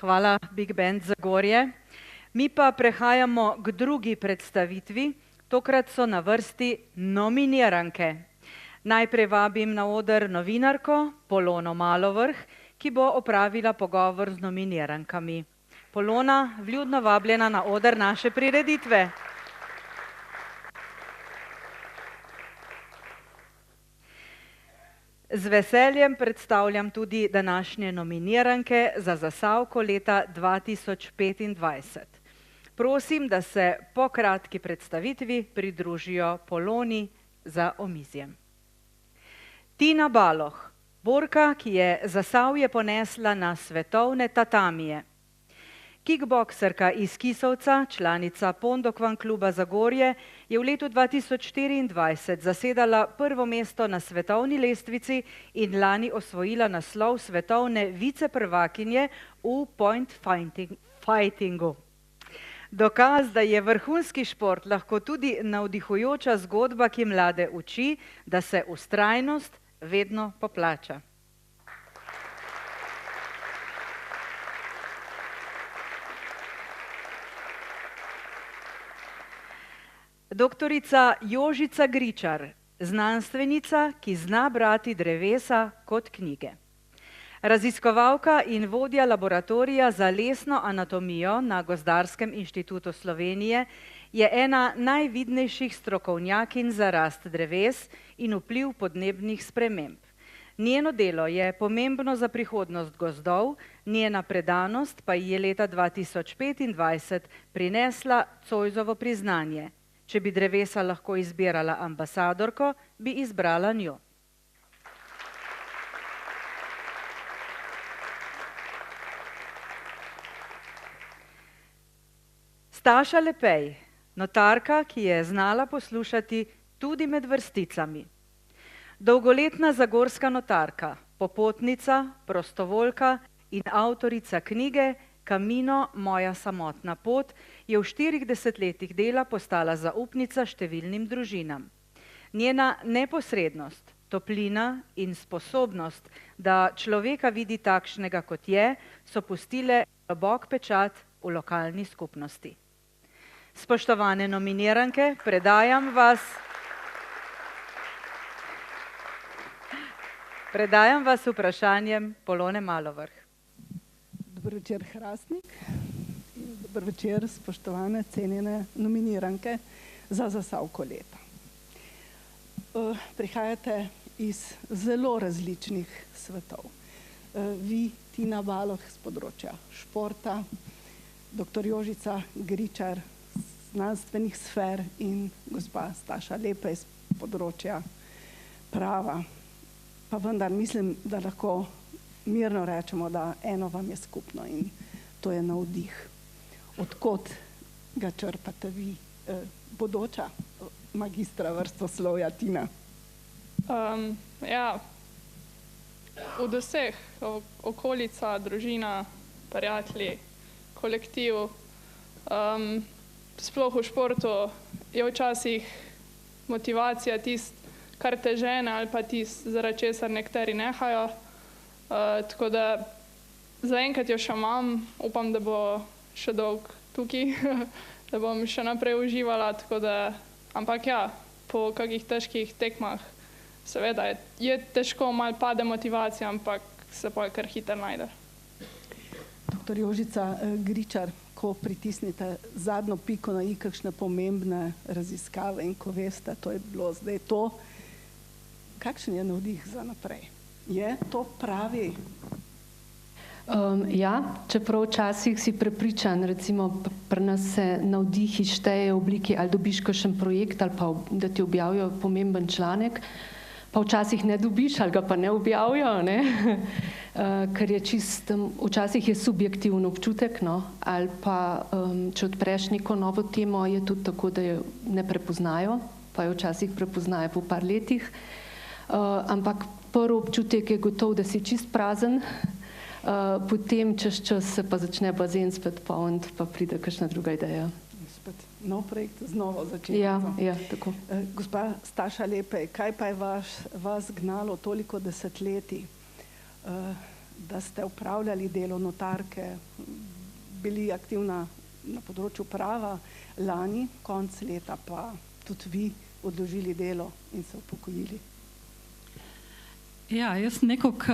Hvala Big Band Zagorje. Mi pa prehajamo k drugi predstavitvi. Tokrat so na vrsti nominiranke. Najprej vabim na oder novinarko Polono Malovrh, ki bo opravila pogovor z nominirankami. Polona, vljudno vabljena na oder naše prireditve. Z veseljem predstavljam tudi današnje nominiranke za Zasavko leta 2025. Prosim, da se po kratki predstavitvi pridružijo Poloni za omizjem. Tina Baloh, borka, ki je Zasavje ponesla na svetovne tatamije. Kickbokserka iz Kisovca, članica Pondokvan kluba Zagorje, je v letu 2024 zasedala prvo mesto na svetovni lestvici in lani osvojila naslov svetovne viceprvakinje v point fightingu. Dokaz, da je vrhunski šport lahko tudi navdihujoča zgodba, ki mlade uči, da se vztrajnost vedno poplača. Doktorica Jožica Gričar, znanstvenica, ki zna brati drevesa kot knjige. Raziskovalka in vodja laboratorija za lesno anatomijo na Gozdarskem inštitutu Slovenije je ena najvidnejših strokovnjakinj za rast dreves in vpliv podnebnih sprememb. Njeno delo je pomembno za prihodnost gozdov, njena predanost pa ji je leta 2025 prinesla Zoisovo priznanje. Če bi drevesa lahko izbirala ambasadorko, bi izbrala njo. Staša Lepej, notarka, ki je znala poslušati tudi med vrsticami. Dolgoletna zagorska notarka, popotnica, prostovoljka in avtorica knjige Camino, moja samotna pot, je v 40 letih dela postala zaupnica številnim družinam. Njena neposrednost, toplina in sposobnost, da človeka vidi takšnega, kot je, so pustile globok pečat v lokalni skupnosti. Spoštovane nominiranke, predajam vas vprašanjem Polone Malovrh.
Dober večer, Hrastnik. Dober večer, spoštovane, cenjene nominiranke za Zasavko leta. Prihajate iz zelo različnih svetov. Vi, Tina Baloh, z področja športa, dr. Jožica Gričar, znanstvenih sfer in gospa Staša Lepej z področja prava. Pa vendar mislim, da lahko mirno rečemo, da eno vam je skupno in to je navdih. Odkot ga črpate vi, bodoča magistra vrstoslovja, Tina?
Od vseh, okolica, družina, prijatelji, kolektiv, sploh v športu je včasih motivacija tist, kar te žene ali pa tist, zaradi česar nekateri nehajo. Tako da zaenkrat jo še imam, upam, da bo še dolg tukaj, da bom še naprej uživala, tako da, ampak ja, po kakih težkih tekmah, seveda je težko, malo pade motivacija, ampak se pa kar hitro najde.
Dr. Jožica Gričar, ko pritisnite zadnjo piko na i kakšne pomembne raziskave in ko veste, to je bilo zdaj to, kakšen je navdih za naprej? Je to pravi?
Ja, čeprav včasih si prepričan, recimo pri nas se navdihi šteje v obliki, ali dobiš kakšen projekt ali pa da ti objavijo pomemben članek, pa včasih ne dobiš ali ga pa ne objavijo, ne? Ker je včasih je subjektivno občutek, no? Ali pa če odpreš neko novo temo, je tudi tako, da jo ne prepoznajo, pa jo včasih prepoznajo po par letih. Ampak prvi občutek je gotov, da si čist prazen, potem čez čas se pa začne bazen spet polniti, pa pride kakšna druga ideja.
Spet nov projekt z novo začetnico.
Ja, tako.
Gospa Staša Lepej, kaj pa je vas gnalo toliko desetletij da ste upravljali delo notarke, bili aktivna na področju prava, lani, konc leta pa tudi vi odložili delo in se upokojili.
Ja, jaz sem nekako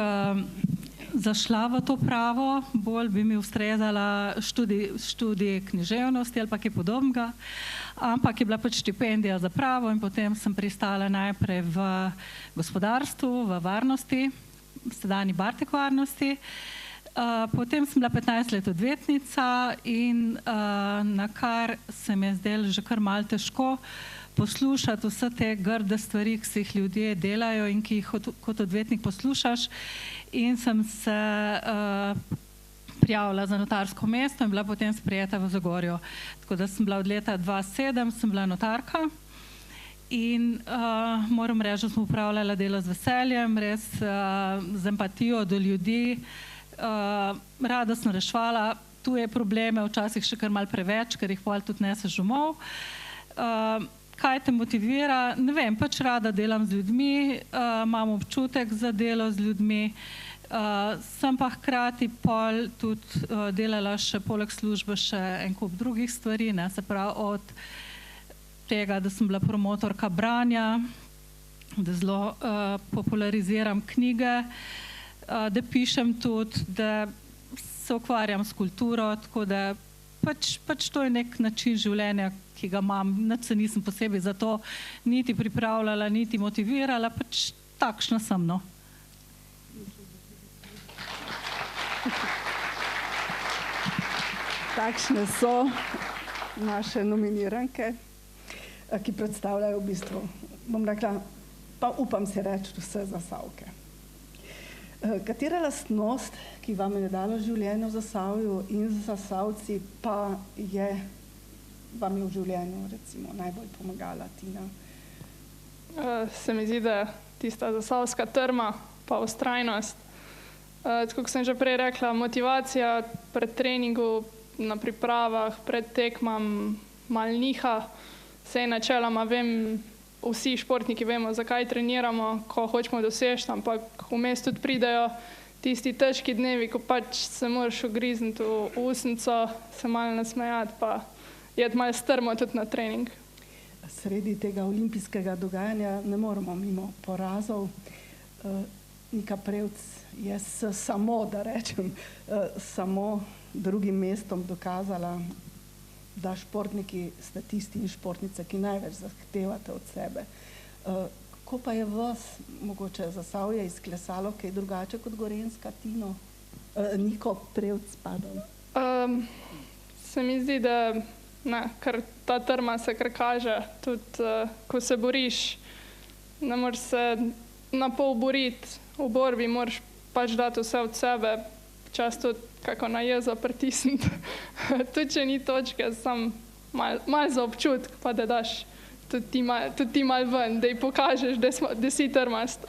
zašla v to pravo, bolj bi mi ustrezala študij književnosti ali pa kaj podobnega, ampak je bila pač štipendija za pravo in potem sem pristala najprej v gospodarstvu, v varnosti, sedanji Bartek varnosti. Potem sem bila 15 let odvetnica in na kar se mi je zdelo že kar malo težko poslušati vse te grde stvari, ki si jih ljudje delajo in ki jih kot odvetnik poslušaš, in sem se prijavila za notarsko mesto in bila potem sprejeta v Zagorju. Tako da sem bila od leta 2007 sem bila notarka in moram reči, da sem upravljala delo z veseljem, res z empatijo do ljudi. Rada sem reševala tuje probleme, včasih še kar malo preveč, ker jih pol tudi neseš domov. Kaj te motivira? Ne vem, pač rada delam z ljudmi, imam občutek za delo z ljudmi, sem pa hkrati pol tudi delala še poleg službe še en kup drugih stvari, ne, se pravi od tega, da sem bila promotorka branja, da zelo populariziram knjige, da pišem tudi, da se ukvarjam s kulturo, tako da pač to je nek način življenja, ki ga imam, nič se nisem posebej za to niti pripravljala, niti motivirala, pač takšna sem, no.
Takšne so naše nominiranke, ki predstavljajo v bistvu, bom rekla, pa upam si reči, vse Zasavke. Katera lastnost, ki vam je dala življenje v Zasavju in Zasavci, pa vam je v življenju recimo najbolj pomagala, Tina?
Se mi zdi, da tista zasavska trma pa vztrajnost. Tako kot sem že prej rekla, motivacija pred treningu, na pripravah, pred tekmam mal niha. Sej načeloma vem, vsi športniki vemo, zakaj treniramo, ko hočemo doseči, ampak vmes tudi pridejo tisti težki dnevi, ko pač se moraš ugrizniti v usnico, se malo nasmejati, pa jeti malo strmo tudi na trening.
Sredi tega olimpijskega dogajanja ne moremo mimo porazov. Nika Prevc je samo, da rečem, samo drugim mestom dokazala, da športniki ste tisti in športnice, ki največ zahtevate od sebe. Kako pa je vas, mogoče Zasavje, izklesalo kaj drugače kot Gorenjska, Tino? Niko Prevc, pardon.
Se mi zdi, da ker ta trma se kar kaže, tudi ko se boriš, ne moreš se na pol boriti, v borbi moraš pač dati vse od sebe, čas tudi kako na jezo pritisniti. Tudi če ni točke, sam malo za občutek, pa da daš tudi ti malo ven, da ji pokažeš, da si trmast.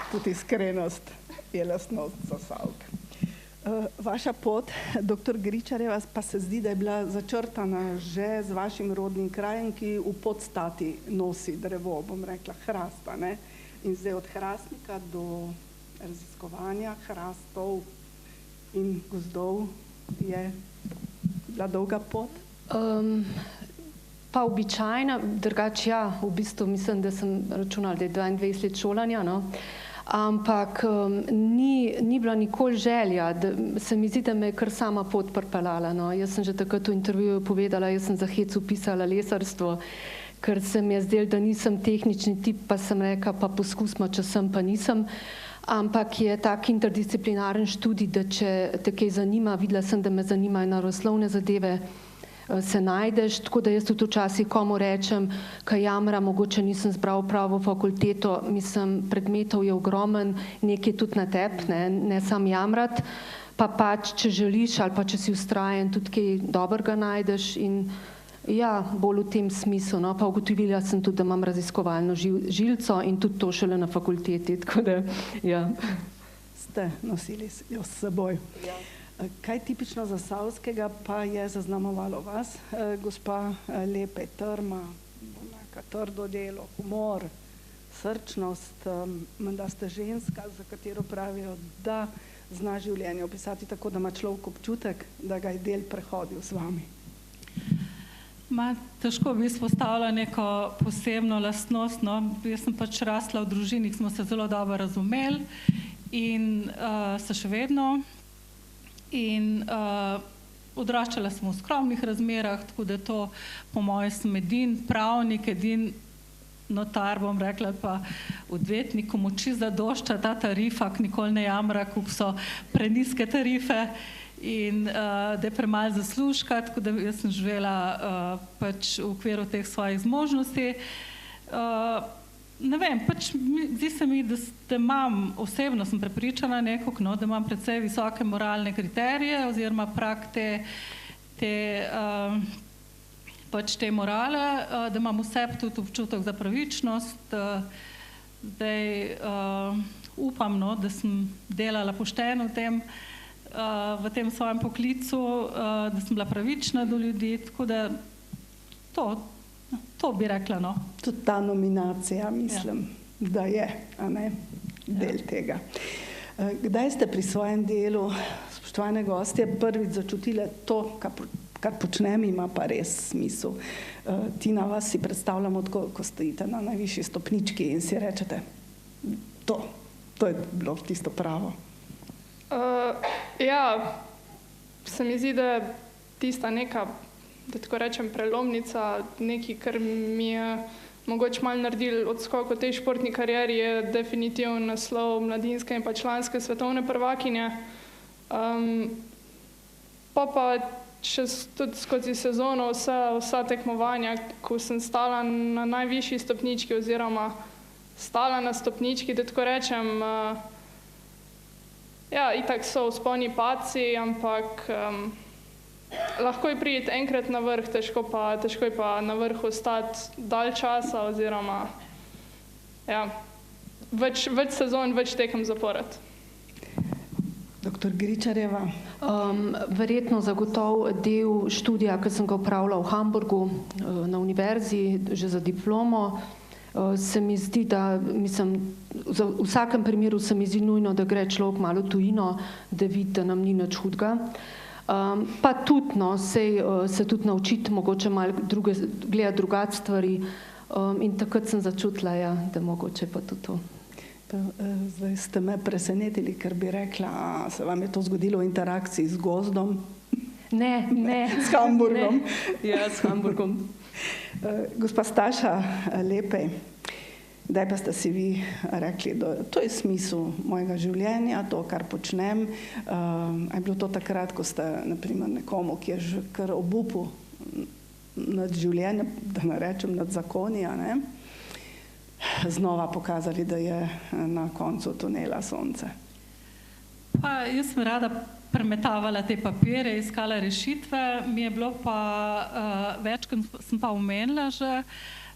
Tudi iskrenost je lastnost Zasavk. Vaša pot, dr. Gričarjeva, pa se zdi, da je bila začrtana že z vašim rodnim krajem, ki v podstati nosi drevo, bom rekla, hrasta, ne? In zdaj od hrastnika do raziskovanja hrastov in gozdov je bila dolga pot?
Pa običajna, drugače ja, v bistvu mislim, da sem računala, da je 22 let šolanja, no? Ampak ni bila nikoli želja, se mi zdi, da me je kar sama pot pripeljala, no. Jaz sem že takrat v intervjuju povedala, jaz sem za hec upisala lesarstvo, ker se mi je zdelo, da nisem tehnični tip, pa sem rekla, pa poskusimo, če sem, pa nisem. Ampak je tak interdisciplinaren študij, da če te kaj zanima, videla sem, da me zanimajo naravoslovne zadeve, se najdeš, tako da jaz tudi včasih komu rečem, kaj jamra, mogoče nisem zbral pravo fakulteto, mislim, predmetov je ogromen, nekaj tudi na tep, ne sam jamrat, pa pač, če želiš ali pa če si vztrajen, tudi kaj dobrega najdeš in ja, bolj v tem smislu, no, pa ugotovila sem tudi, da imam raziskovalno žilico in tudi to šele na fakulteti, tako da, ja.
Ste nosili jo s seboj. Kaj tipično zasavskega pa je zaznamovalo vas, gospa Lepe, trma, trdo delo, humor, srčnost, menda ste ženska, za katero pravijo, da zna življenje opisati tako, da ima človek občutek, da ga je del prehodil z vami.
Težko bi izpostavila neko posebno lastnost, no. Jaz sem pač rasla v družini, smo se zelo dobro razumeli in se še vedno. In odraščala sem v skromnih razmerah, tako da to po mojem sem edin pravnik, edin notar, bom rekla, pa odvetnik, komu čisto zadošča ta tarifa, ki nikoli ne jamra, koliko so prenizke tarife in da je premalo zaslužka, tako da jaz sem živela pač v okviru teh svojih zmožnosti. Ne vem, pač zdi se mi, da imam, osebno sem prepričana nekako, no, da imam precej visoke moralne kriterije oziroma prag te morale, da imam v sebi tudi občutek za pravičnost. Zdaj upam, no, da sem delala pošteno v tem svojem poklicu, da sem bila pravična do ljudi, tako da to bi rekla, no.
Tudi ta nominacija, mislim, da je, a ne, del tega. Kdaj ste pri svojem delu, spoštovane gostje, prvič začutile to, kar počnem, ima pa res smisel? Tina, vas si predstavljamo tako, ko stojite na najvišji stopnički in si rečete, to je bilo tisto pravo.
Ja, se mi zdi, da je tista neka, da tako rečem, prelomnica, nekaj, kar mi je mogoče malo naredil odskok v tej športni karieri, je definitivno naslov mladinske in pa članske svetovne prvakinje. Pa tudi skozi sezono vsa tekmovanja, ko sem stala na najvišji stopnički oziroma stala na stopnički, da tako rečem, ja, itak so vzponi padci, ampak lahko je priti enkrat na vrh, težko je pa na vrhu ostati dalj časa oziroma ja, več sezon, več tekem zapored.
Dr. Gričarjeva.
Verjetno zagotovo del študija, ki sem ga opravila v Hamburgu na univerzi, že za diplomo, se mi zdi, da v vsakem primeru se mi zdi nujno, da gre človek malo v tujino, da vidi, da nam ni nič hudega. Pa tudi, no, se tudi naučiti, mogoče malo gledati drugače stvari in takrat sem začutila, ja, da mogoče pa tudi to.
Zdaj ste me presenetili, ker bi rekla, se vam je to zgodilo v interakciji z gozdom?
Ne.
S Hamburgom.
Ja, s Hamburgom.
Gospa Staša Lepej, kdaj pa ste si vi rekli, da to je smisel mojega življenja, to, kar počnem. Je bilo to takrat, ko ste, naprimer, nekomu, ki je že kar obupal nad življenjem, da ne rečem nad zakoni, ne, znova pokazali, da je na koncu tunela sonce?
Pa jaz sem rada premetavala te papire, iskala rešitve, mi je bilo pa večkrat sem pa omenila že,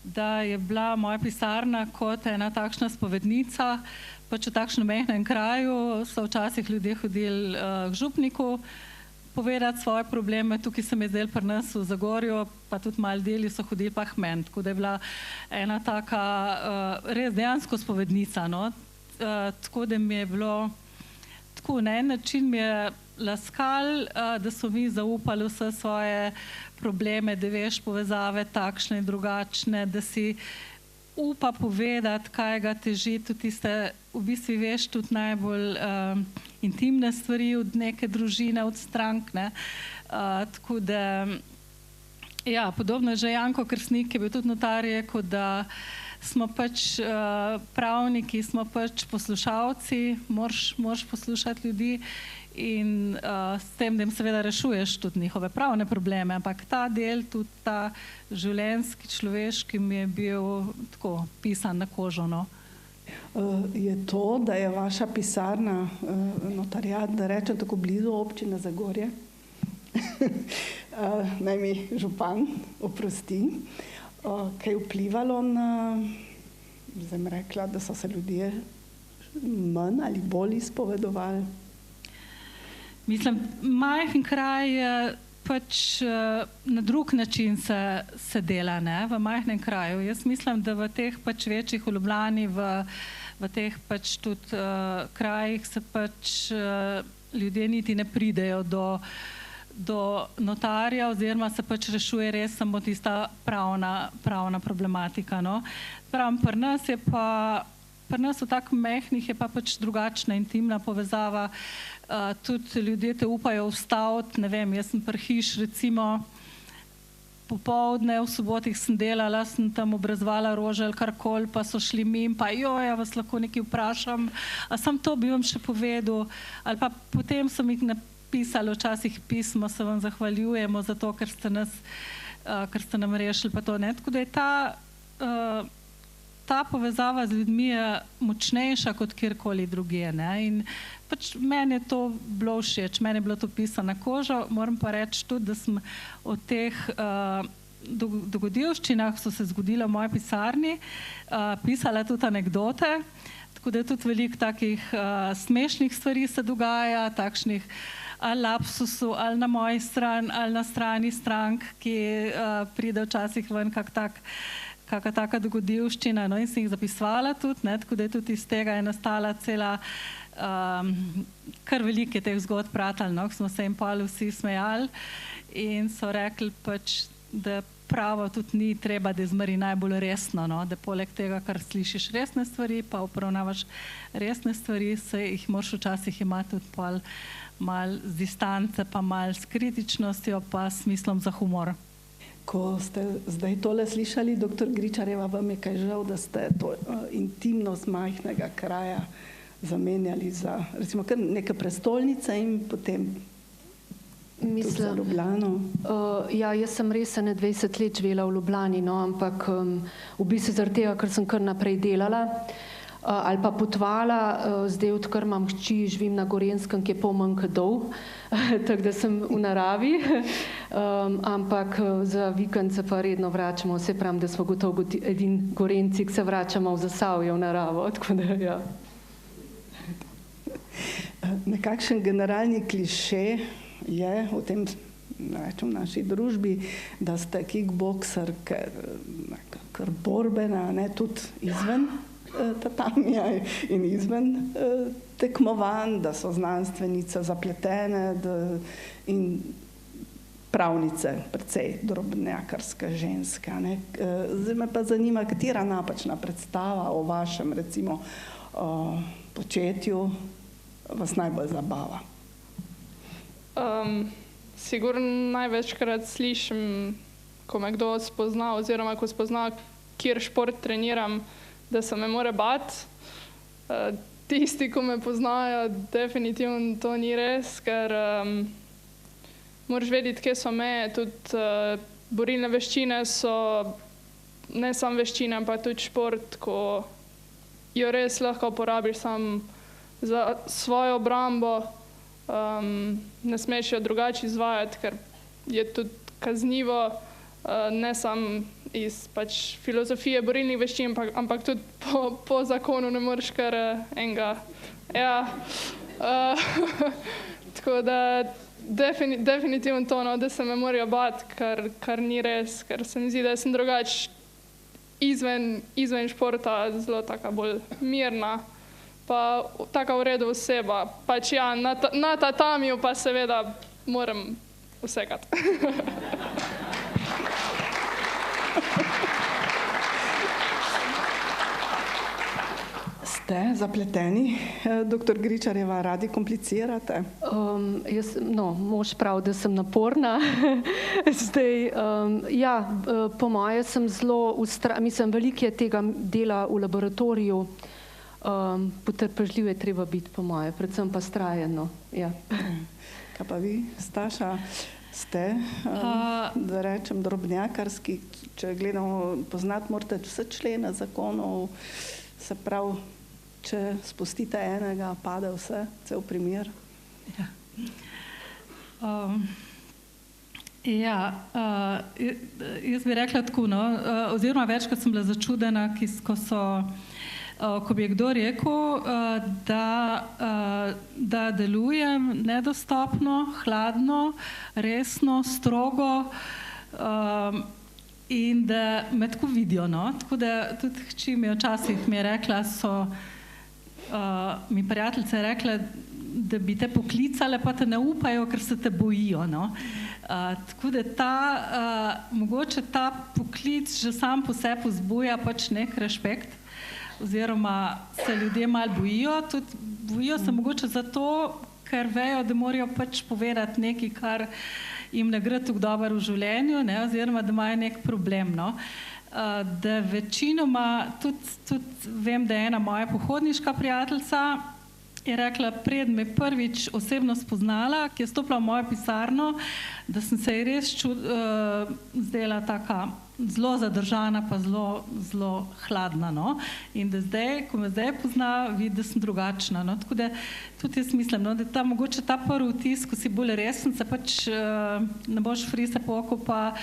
da je bila moja pisarna kot ena takšna spovednica, pač v takšnem majhnem kraju so včasih ljudje hodili k župniku povedati svoje probleme, tukaj se mi je zdel pri nas v Zagorju, pa tudi malo deli so hodili pa k meni, tako da je bila ena taka res dejansko spovednica, no. Tako da mi je bilo, tako na en način mi je laskal, da so mi zaupali vse svoje probleme, da veš povezave takšne in drugačne, da si upa povedati, kaj ga teži, tudi tiste, v bistvu veš tudi najbolj intimne stvari od neke družine, od strank, ne. Tako da, ja, podobno je že Janko Krsnik, ki je bil tudi notar, rekel, da smo pač pravniki, smo pač poslušalci, moraš poslušati ljudi in s tem, da jim seveda rešuješ tudi njihove pravne probleme, ampak ta del, tudi ta življenjski, človeški mi je bil tako pisan na kožo, no.
Je to, da je vaša pisarna, notariat, da rečem tako blizu občine Zagorje, naj mi župan oprosti, kaj je vplivalo na, zdaj bom rekla, da so se ljudje manj ali bolj izpovedovali?
Mislim, majhen kraj je pač na drug način se dela, ne, v majhnem kraju. Jaz mislim, da v teh pač večjih, v Ljubljani, v teh pač tudi krajih se pač ljudje niti ne pridejo do notarja, oziroma se pač rešuje res samo tista pravna problematika, no. Pravim, pri nas je pa, pri nas v tako mehnih je pa pač drugačna intimna povezava, tudi ljudje te upajo vstaviti, ne vem, jaz sem pri hiš recimo popoldne, v sobotih sem delala, sem tam obrezvala rože ali karkoli, pa so šli mim, pa ja vas lahko nekaj vprašam, a sam to bi vam še povedal, ali pa potem sem jih napisala včasih pismo, se vam zahvaljujemo za to, ker ste nam rešili pa to, ne, tako da je ta povezava z ljudmi je močnejša kot kjerkoli drugje, ne, in pač meni je to bilo všeč, meni je bilo to pisano na kožo, moram pa reči tudi, da sem o teh dogodivščinah, so se zgodile v moji pisarni, pisala tudi anekdote, tako da je tudi veliko takih smešnih stvari se dogaja, takšnih ali lapsusov, ali na moji strani, ali na strani strank, ki pride včasih ven kakšna taka dogodivščina, no, in sem jih zapisovala tudi, ne, tako da je tudi iz tega je nastala cela kar velike teh zgodb pratali, no, ko smo se jim pol vsi smejali in so rekli pač, da pravo tudi ni treba, da zmeri najbolj resno, no, da poleg tega, kar slišiš resne stvari, pa upravnavaš resne stvari, se jih moraš včasih imati tudi pol mal z distance, pa mal s kritičnostjo, pa s smislom za humor.
Ko ste zdaj tole slišali, doktor Gričarjeva, vam je kaj žal, da ste to intimnost majhnega kraja zamenjali za recimo kar neke prestolnice in potem tudi za Ljubljano?
Ja, jaz sem res 20 let živela v Ljubljani, no, ampak v bistvu zaradi tega, ker sem kar naprej delala ali pa potovala, zdaj odkar imam hči, živim na Gorenjskem, ki je pol manj kot dol, tako da sem v naravi, ampak za vikend se pa redno vračamo, se pravim, da smo gotovo edini Gorenjci, ki se vračamo v Zasavje v naravo, tako da ja.
Nekakšen generalni kliše je v tem, rečem, naši družbi, da ste kickbokser, ker borbena, ne, tudi izven tatamija in izven tekmovanj, da so znanstvenice zapletene in pravnice, precej drobnjakarska ženska, ne. Zdaj me pa zanima, katera napačna predstava o vašem, recimo, početju vas najbolj zabava?
Sigurno največkrat slišim, ko me kdo spozna, oziroma ko spozna, kjer šport treniram, da se me more bati. Tisti, ko me poznajo, definitivno to ni res, ker moraš vedeti, kje so meje, tudi borilne veščine so ne samo veščine, ampak tudi šport, ko jo res lahko uporabiš sam za svojo obrambo, ne smeš jo drugače izvajati, ker je tudi kaznivo, ne samo iz pač filozofije borilnih veščin, ampak tudi po zakonu ne moreš kar enega. Ja. Tako da definitivno to, no, da se me morajo bati, kar ni res, ker se mi zdi, da sem drugače izven športa zelo taka bolj mirna, pa taka v redu oseba. Pač ja, na tatamiju pa seveda moram usekati.
Ste zapleteni, doktor Gričarjeva, radi komplicirate?
Mož pravi, da sem naporna. Zdaj, ja, po moje sem zelo veliko je tega dela v laboratoriju, potrpežljiv je treba biti, po moje, predvsem pa vztrajen, ja.
Kaj pa vi, Staša? Ste, da rečem, drobnjakarski, če gledamo, poznati morate vse člene zakonov, se pravi, če spustite enega, pade vse, cel primer.
Jaz bi rekla tako, no, oziroma večkrat sem bila začudena, ko so ko bi kdo rekel, da delujem nedostopno, hladno, resno, strogo in da me tako vidijo. No? Tako da tudi hči mi včasih mi je rekla, mi prijateljice rekla, da bi te poklicale, pa te ne upajo, ker se te bojijo. No? Tako da mogoče ta poklic že sam po sebi vzbuja pač nek respekt, oziroma se ljudje malo bojijo, tudi bojijo se mogoče zato, ker vejo, da morajo pač povedati nekaj, kar jim ne gre tako dobro v življenju, ne, oziroma da imajo nek problem. No. Da večinoma, tudi vem, da je ena moja pohodniška prijateljica, je rekla, pred me prvič osebno spoznala, ki je stopila v mojo pisarno, da sem se ji res zdela taka zelo zadržana, pa zelo hladna. No? In da zdaj, ko me zdaj pozna, vidi, da sem drugačna. No? Tako da tudi jaz mislim, no, da mogoče ta prvi vtis, ko si bolj resen, se pač ne boš frise po oko, pa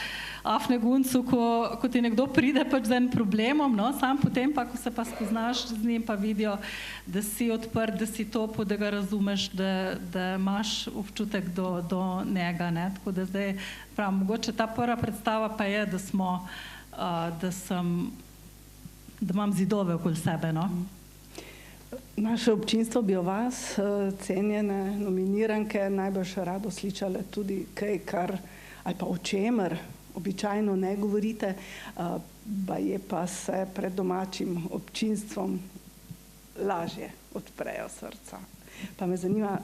afne guncu, ko ti nekdo pride pač z enim problemom, no? Sam potem pa, ko se pa spoznaš z njim, pa vidijo, da si odprt, da si topo, da ga razumeš, da imaš občutek do njega. Ne? Tako da zdaj pravim, mogoče ta prva predstava pa je, da imam zidove okoli sebe. No?
Naše občinstvo bi o vas, cenjene nominiranke, najbolj rado slišale tudi kaj, kar, ali pa o čemer običajno ne govorite, baje pa se pred domačim občinstvom lažje odprejo srca. Pa me zanima,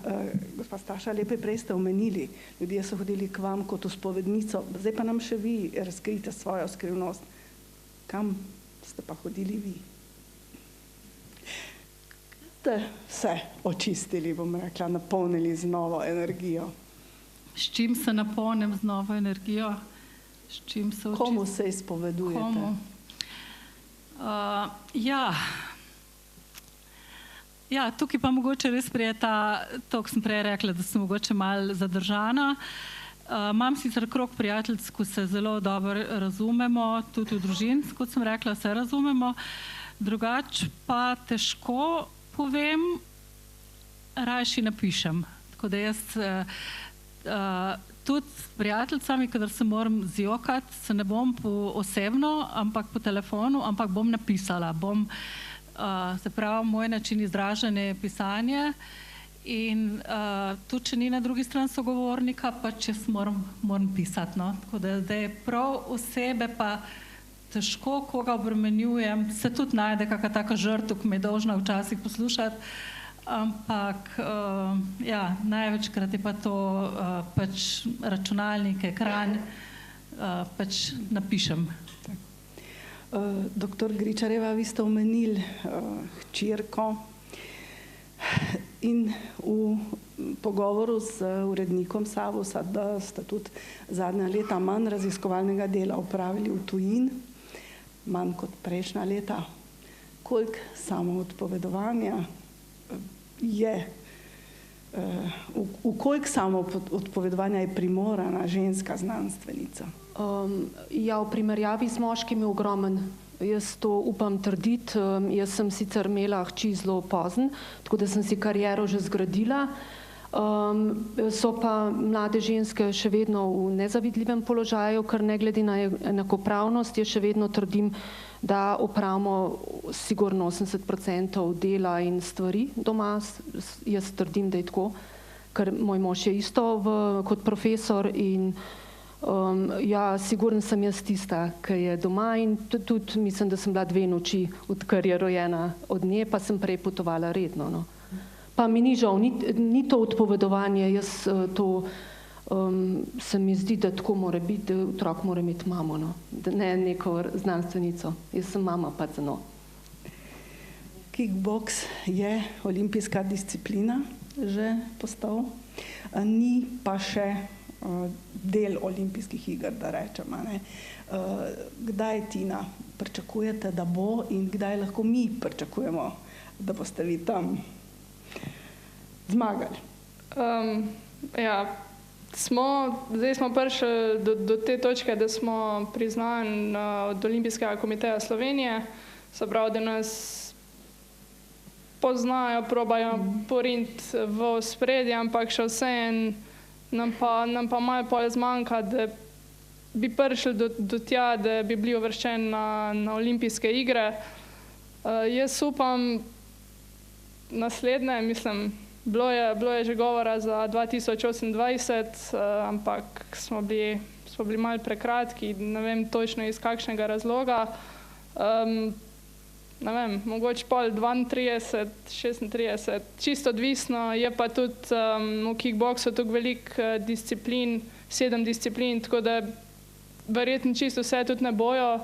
gospa Staša, lepo prej ste omenili, ljudje so hodili k vam kot v spovednico, zdaj pa nam še vi razkrijte svojo skrivnost. Kam ste pa hodili vi? Ste se očistili, bom rekla, napolnili z novo energijo.
S čim se napolnim z novo energijo? S čim se očistim?
Komu se izpovedujete?
Komu? Ja, tukaj pa mogoče res prijeta, to, ko sem prej rekla, da sem mogoče malo zadržana. Imam sicer krog prijateljic, ko se zelo dobro razumemo, tudi v družini, kot sem rekla, se razumemo. Drugače pa težko povem, rajši napišem. Tako da jaz tudi s prijateljicami, kadar se moram zjokati, se ne bom osebno, ampak po telefonu, ampak bom napisala. Se pravi, moj način izražanja je pisanje in tudi, če ni na drugi strani sogovornika, pač jaz moram pisati. No? Tako da zdaj prav osebe pa težko koga obremenjujem, se tudi najde kakšna taka žrtev, ki me je dolžna včasih poslušati, ampak največkrat je pa to pač računalnik, ekran, pač napišem.
Doktor Gričarjeva, vi ste omenili hčerko in v pogovoru z urednikom Savusa, da ste tudi zadnja leta manj raziskovalnega dela opravili v tujini, manj kot prejšnja leta. Koliko samoodpovedovanja je, v koliko samoodpovedovanja je primorana ženska znanstvenica?
Ja, v primerjavi z moškimi ogromen. Jaz to upam trditi. Jaz sem sicer imela hči zelo pozno, tako da sem si kariero že zgradila. So pa mlade ženske še vedno v nezavidljivem položaju, ker ne glede na enakopravnost, jaz še vedno trdim, da opravimo sigurno 80% dela in stvari doma. Jaz trdim, da je tako, ker moj mož je isto kot profesor in sigurno sem jaz tista, ki je doma in tudi mislim, da sem bila 2 noči, odkar je rojena od nje, pa sem prej potovala redno. No. Pa mi ni žal, ni to odpovedovanje, jaz to se mi zdi, da tako mora biti, da otrok mora imeti mamo, no. Ne neko znanstvenico. Jaz sem mama pa no.
Kickboks je olimpijska disciplina že postal, ni pa še del olimpijskih iger, da rečem. Kdaj, Tina, pričakujete, da bo in kdaj lahko mi pričakujemo, da boste vi tam zmagali?
Zdaj smo prišli do te točke, da smo priznani od Olimpijskega komiteja Slovenije, se pravi, da nas poznajo, probajo poriniti v ospredje, ampak še vseeno nam pa malo pol zmanjka, da bi prišli do tja, da bi bili uvrščeni na olimpijske igre. Jaz upam naslednje, mislim, bilo je že govora za 2028, ampak smo bili malo prekratki, ne vem točno iz kakšnega razloga. Ne vem, mogoče pol 32, 36, čisto odvisno, je pa tudi v kickboksu tako veliko disciplin, 7 disciplin, tako da verjetno čisto vse tudi ne bojo.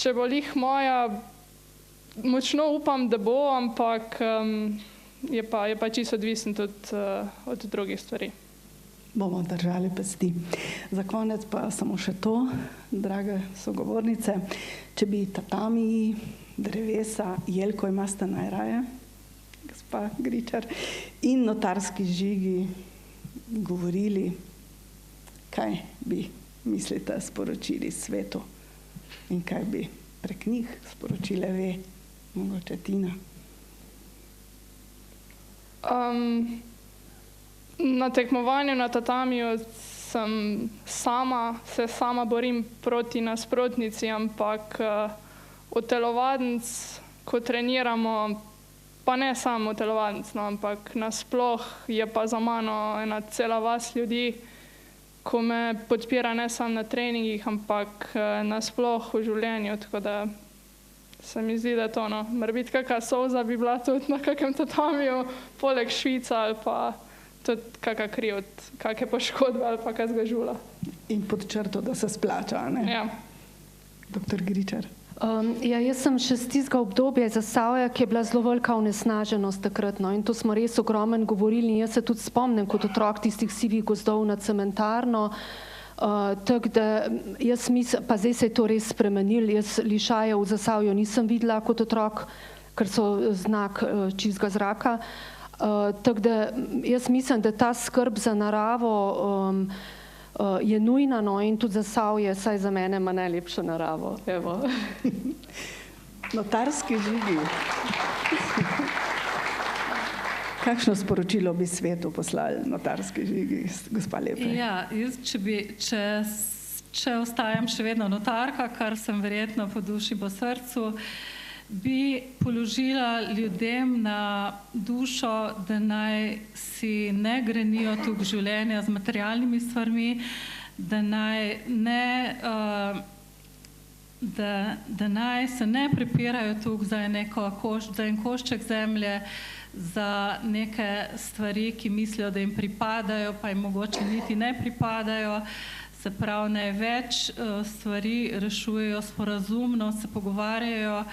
Če bo lih moja, močno upam, da bo, ampak je pa čisto odvisen tudi od drugih stvari.
Bomo držali pesti. Za konec pa samo še to, drage sogovornice, če bi tatami, drevesa, jelko imate najraje, gospa Gričar, in notarski žigi govorili, kaj bi, mislite, sporočili svetu in kaj bi prek njih sporočile ve, mogoče Tina?
Na tekmovanju na tatamiju se sama borim proti nasprotnici, ampak v telovadnic, ko treniramo, pa ne samo v telovadnic, no, ampak nasploh je pa za mano ena cela vas ljudi, ko me podpira ne samo na treningih, ampak nasploh v življenju, tako da se mi zdi, da je to, no, morebiti kakšna solza bi bila tudi na kakem tatamiju, poleg švica ali pa tudi kakšna kri od kakšne poškodbe ali pa kakšnega žula.
In pod črto, da se splača, ne?
Ja.
Doktor Gričar.
Ja, jaz sem še z tistega obdobja Zasavja, ki je bila zelo velika onesnaženost takrat, no, in to smo res ogromno govorili in jaz se tudi spomnim kot otrok tistih sivih gozdov na cementarno, tako da jaz mislim, pa zdaj se je to res spremenilo, jaz lišaje v Zasavju nisem videla kot otrok, ker so znak čistega zraka, tako da jaz mislim, da ta skrb za naravo je nujna, no, in tudi Zasavje, saj za mene ima najlepšo naravo. Evo.
Notarski žigi. Kakšno sporočilo bi svetu poslali notarski žigi, gospa Lepe?
Ja, jaz, če ostajam še vedno notarka, kar sem verjetno po duši po srcu, bi položila ljudem na dušo, da naj si ne grenijo tukaj življenja z materialnimi stvarmi, da naj se ne prepirajo tukaj za en košček zemlje, za neke stvari, ki mislijo, da jim pripadajo, pa jim mogoče niti ne pripadajo. Se pravi, naj več stvari rešujejo sporazumno, se pogovarjajo,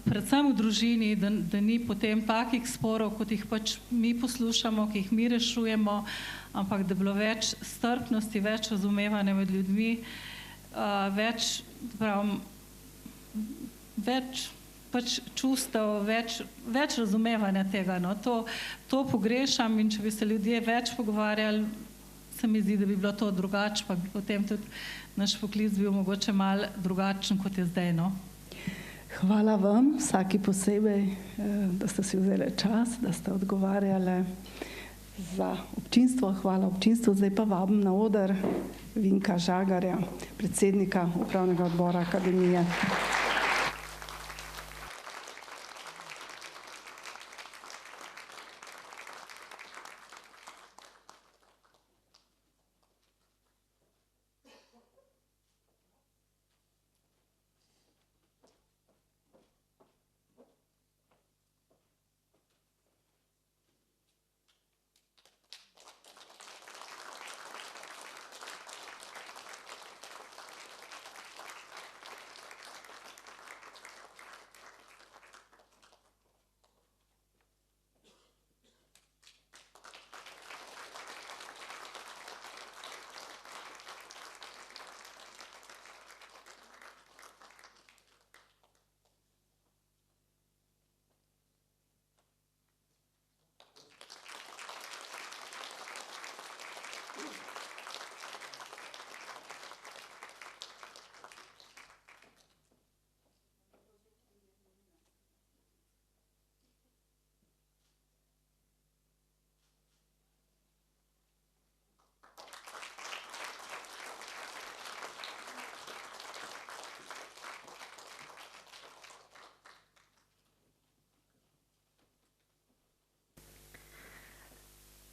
predvsem v družini, da ni potem takih sporov, kot jih pač mi poslušamo, ki jih mi rešujemo, ampak da bi bilo več strpnosti, več razumevanja med ljudmi, več pač čustev, več razumevanja tega. No. To pogrešam in če bi se ljudje več pogovarjali, se mi zdi, da bi bilo to drugače, pa bi potem tudi naš poklic bil mogoče malo drugačen, kot je zdaj. No.
Hvala vam, vsaki posebej, da ste si vzeli čas, da ste odgovarjali za občinstvo. Hvala občinstvu. Zdaj pa vabim na oder Vinka Žagarja, predsednika Upravnega odbora Akademije.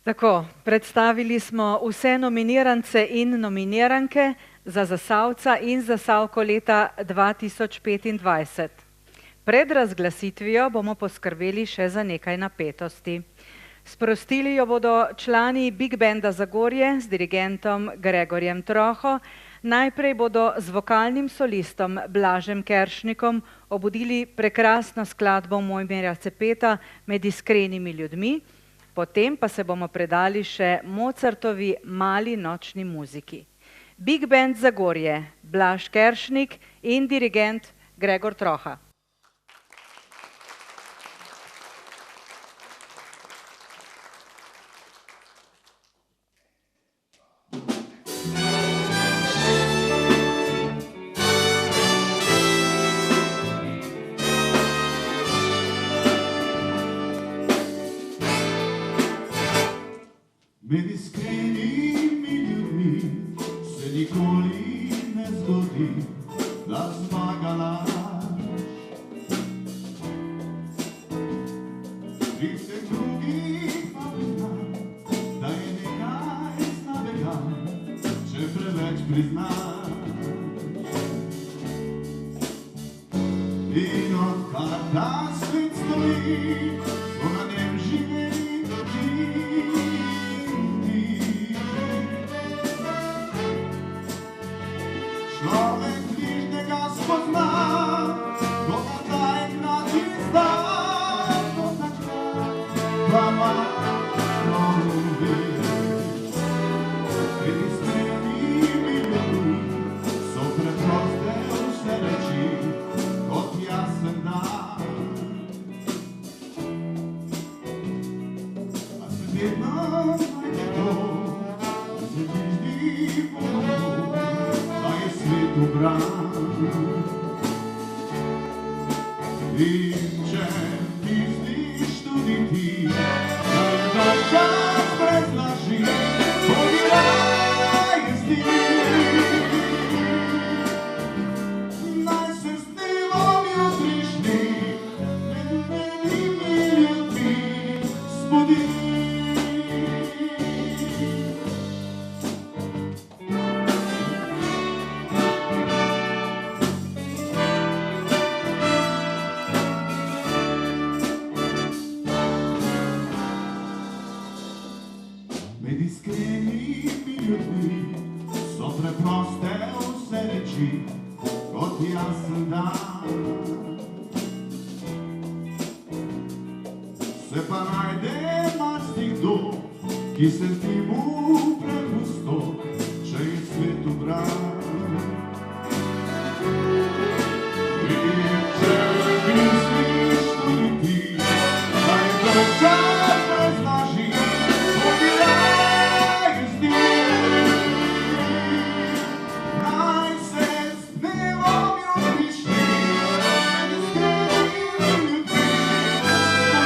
Tako, predstavili smo vse nominirance in nominiranke za Zasavca in Zasavko leta 2025. Pred razglasitvijo bomo poskrbeli še za nekaj napetosti. Sprostili jo bodo člani Big Banda Zagorje z dirigentom Gregorjem Troho. Najprej bodo z vokalnim solistom Blažem Keršnikom obudili prekrasno skladbo Mojmirja Cepeta Med iskrenimi ljudmi, potem pa se bomo predali še Mozartovi Mali nočni muziki. Big Band Zagorje, Blaž Keršnik in dirigent Gregor Troha.
Med iskrenimi ljudmi se nikoli ne zgodi, da zmaga laž. Pri vseh drugih pa priznam, da je nekaj slabega, če preveč priznaš. In odkar ta svet stoji, so na njem živeli ljudi. Človek bližnjega spozna, ko ga zaenkrat izda, ko takrat pa malo ve. Pred iskrenimi ljudmi so preproste vse reči, kot jasen dan. A se vedno najde to, da se bližnji pomogu, da je svet ubran. In če misliš tudi ti, da je dal čas brez laži, bodi raje z njim. Naj se s dnevom jutrišnjim med menimi ljudmi zbudi. Med iskrenimi ljudmi so preproste vse reči, kot jasen dan. Se pa najde marsikdo, ki se ti mu prepusto, če je svet ubran. In če misliš tudi ti, da je to čas brez laži, bodi raje z njim. Naj se s dnevom jutrišnjim med iskrenimi ljudmi zbudi.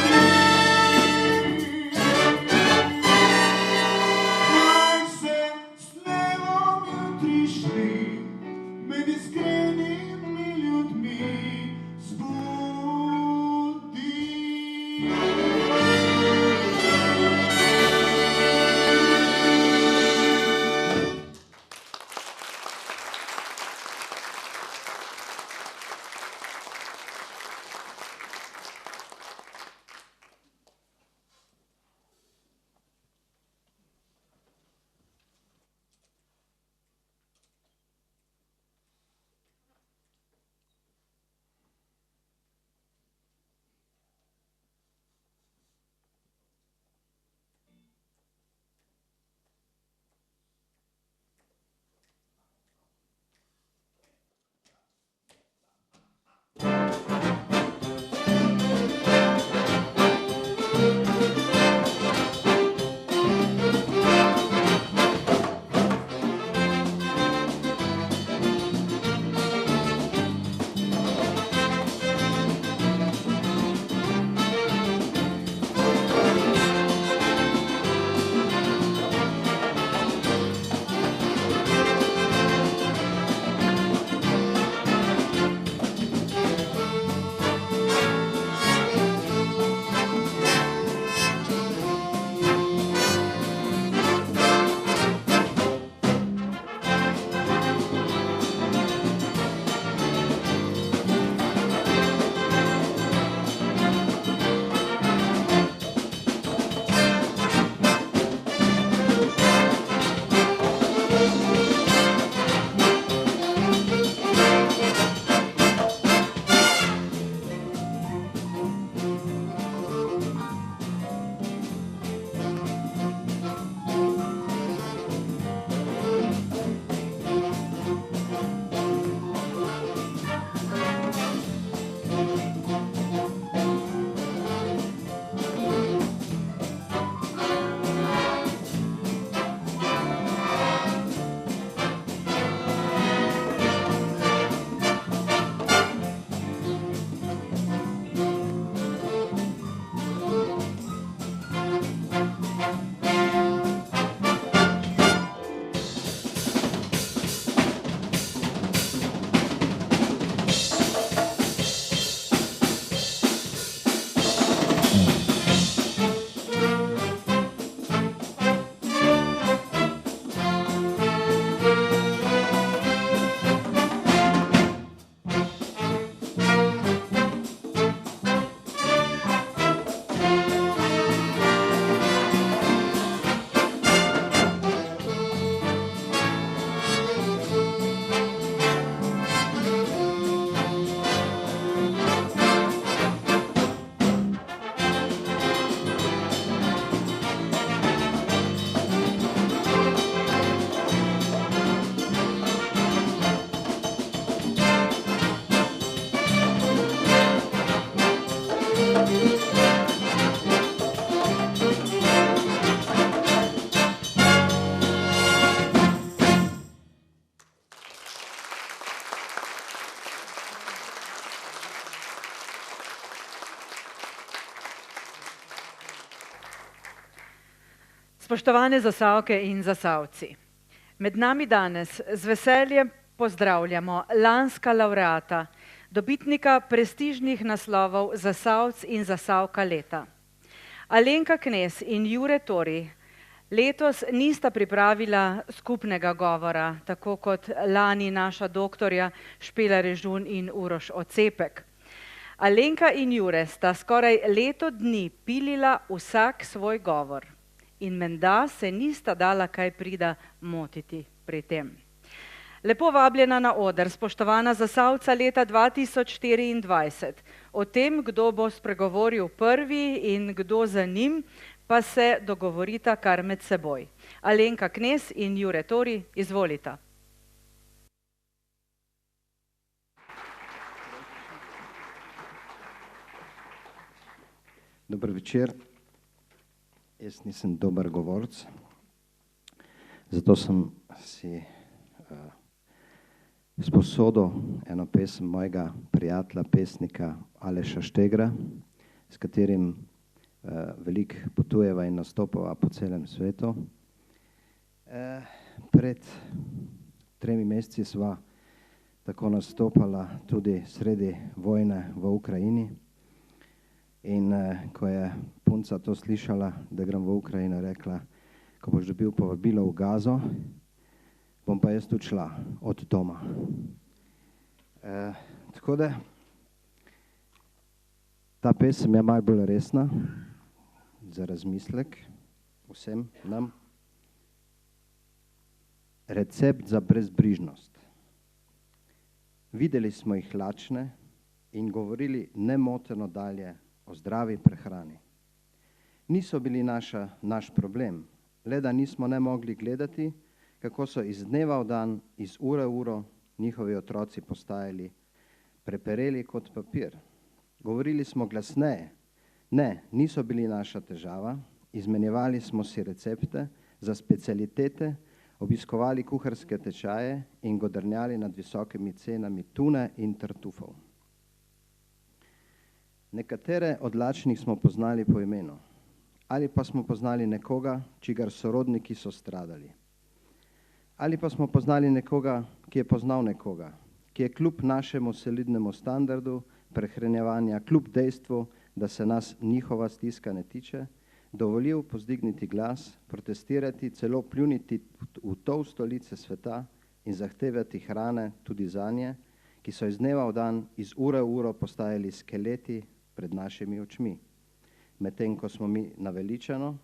Spoštovane Zasavke in Zasavci, med nami danes z veseljem pozdravljamo lanska laureata, dobitnika prestižnih naslovov Zasavc in Zasavka leta. Alenka Knez in Jure Tori letos nista pripravila skupnega govora, tako kot lani naša doktorja Špela Režun in Uroš Ocepek. Alenka in Jure sta skoraj leto dni pilila vsak svoj govor in menda se nista dala kaj prida motiti pri tem. Lepo vabljena na oder, spoštovana Zasavca leta 2024. O tem, kdo bo spregovoril prvi in kdo za njim, pa se dogovorita kar med seboj. Alenka Knez in Jure Tori, izvolita.
Dober večer. Jaz nisem dober govorc, zato sem si sposodil eno pesem mojega prijatelja, pesnika Aleša Štegra, s katerim veliko potujeva in nastopava po celem svetu. Pred 3 meseci sva tako nastopala tudi sredi vojne v Ukrajini. In ko je punca to slišala, da grem v Ukrajino, rekla, ko boš dobil povabilo v Gazo, bom pa jaz tudi šla od doma. Tako da ta pesem je malo bolj resna, za razmislek vsem nam. Recept za brezbrižnost. Videli smo jih lačne in govorili nemoteno dalje o zdravi prehrani. Niso bili naš problem, le da nismo ne mogli gledati, kako so iz dneva v dan, iz ure v uro njihovi otroci postajali prepereli kot papir. Govorili smo glasneje. Ne, niso bili naša težava, izmenjevali smo si recepte za specialitete, obiskovali kuharske tečaje in godrnjali nad visokimi cenami tune in tartufov. Nekatere od lačnih smo poznali po imenu, ali pa smo poznali nekoga, čigar sorodniki so stradali. Ali pa smo poznali nekoga, ki je poznal nekoga, ki je kljub našemu solidnemu standardu prehranjevanja, kljub dejstvu, da se nas njihova stiska ne tiče, dovolil pozdigniti glas, protestirati, celo pljuniti v tolsto lice sveta in zahtevati hrane tudi zanje, ki so iz dneva v dan, iz ure v uro postajali skeleti pred našimi očmi. Medtem ko smo mi naveličano,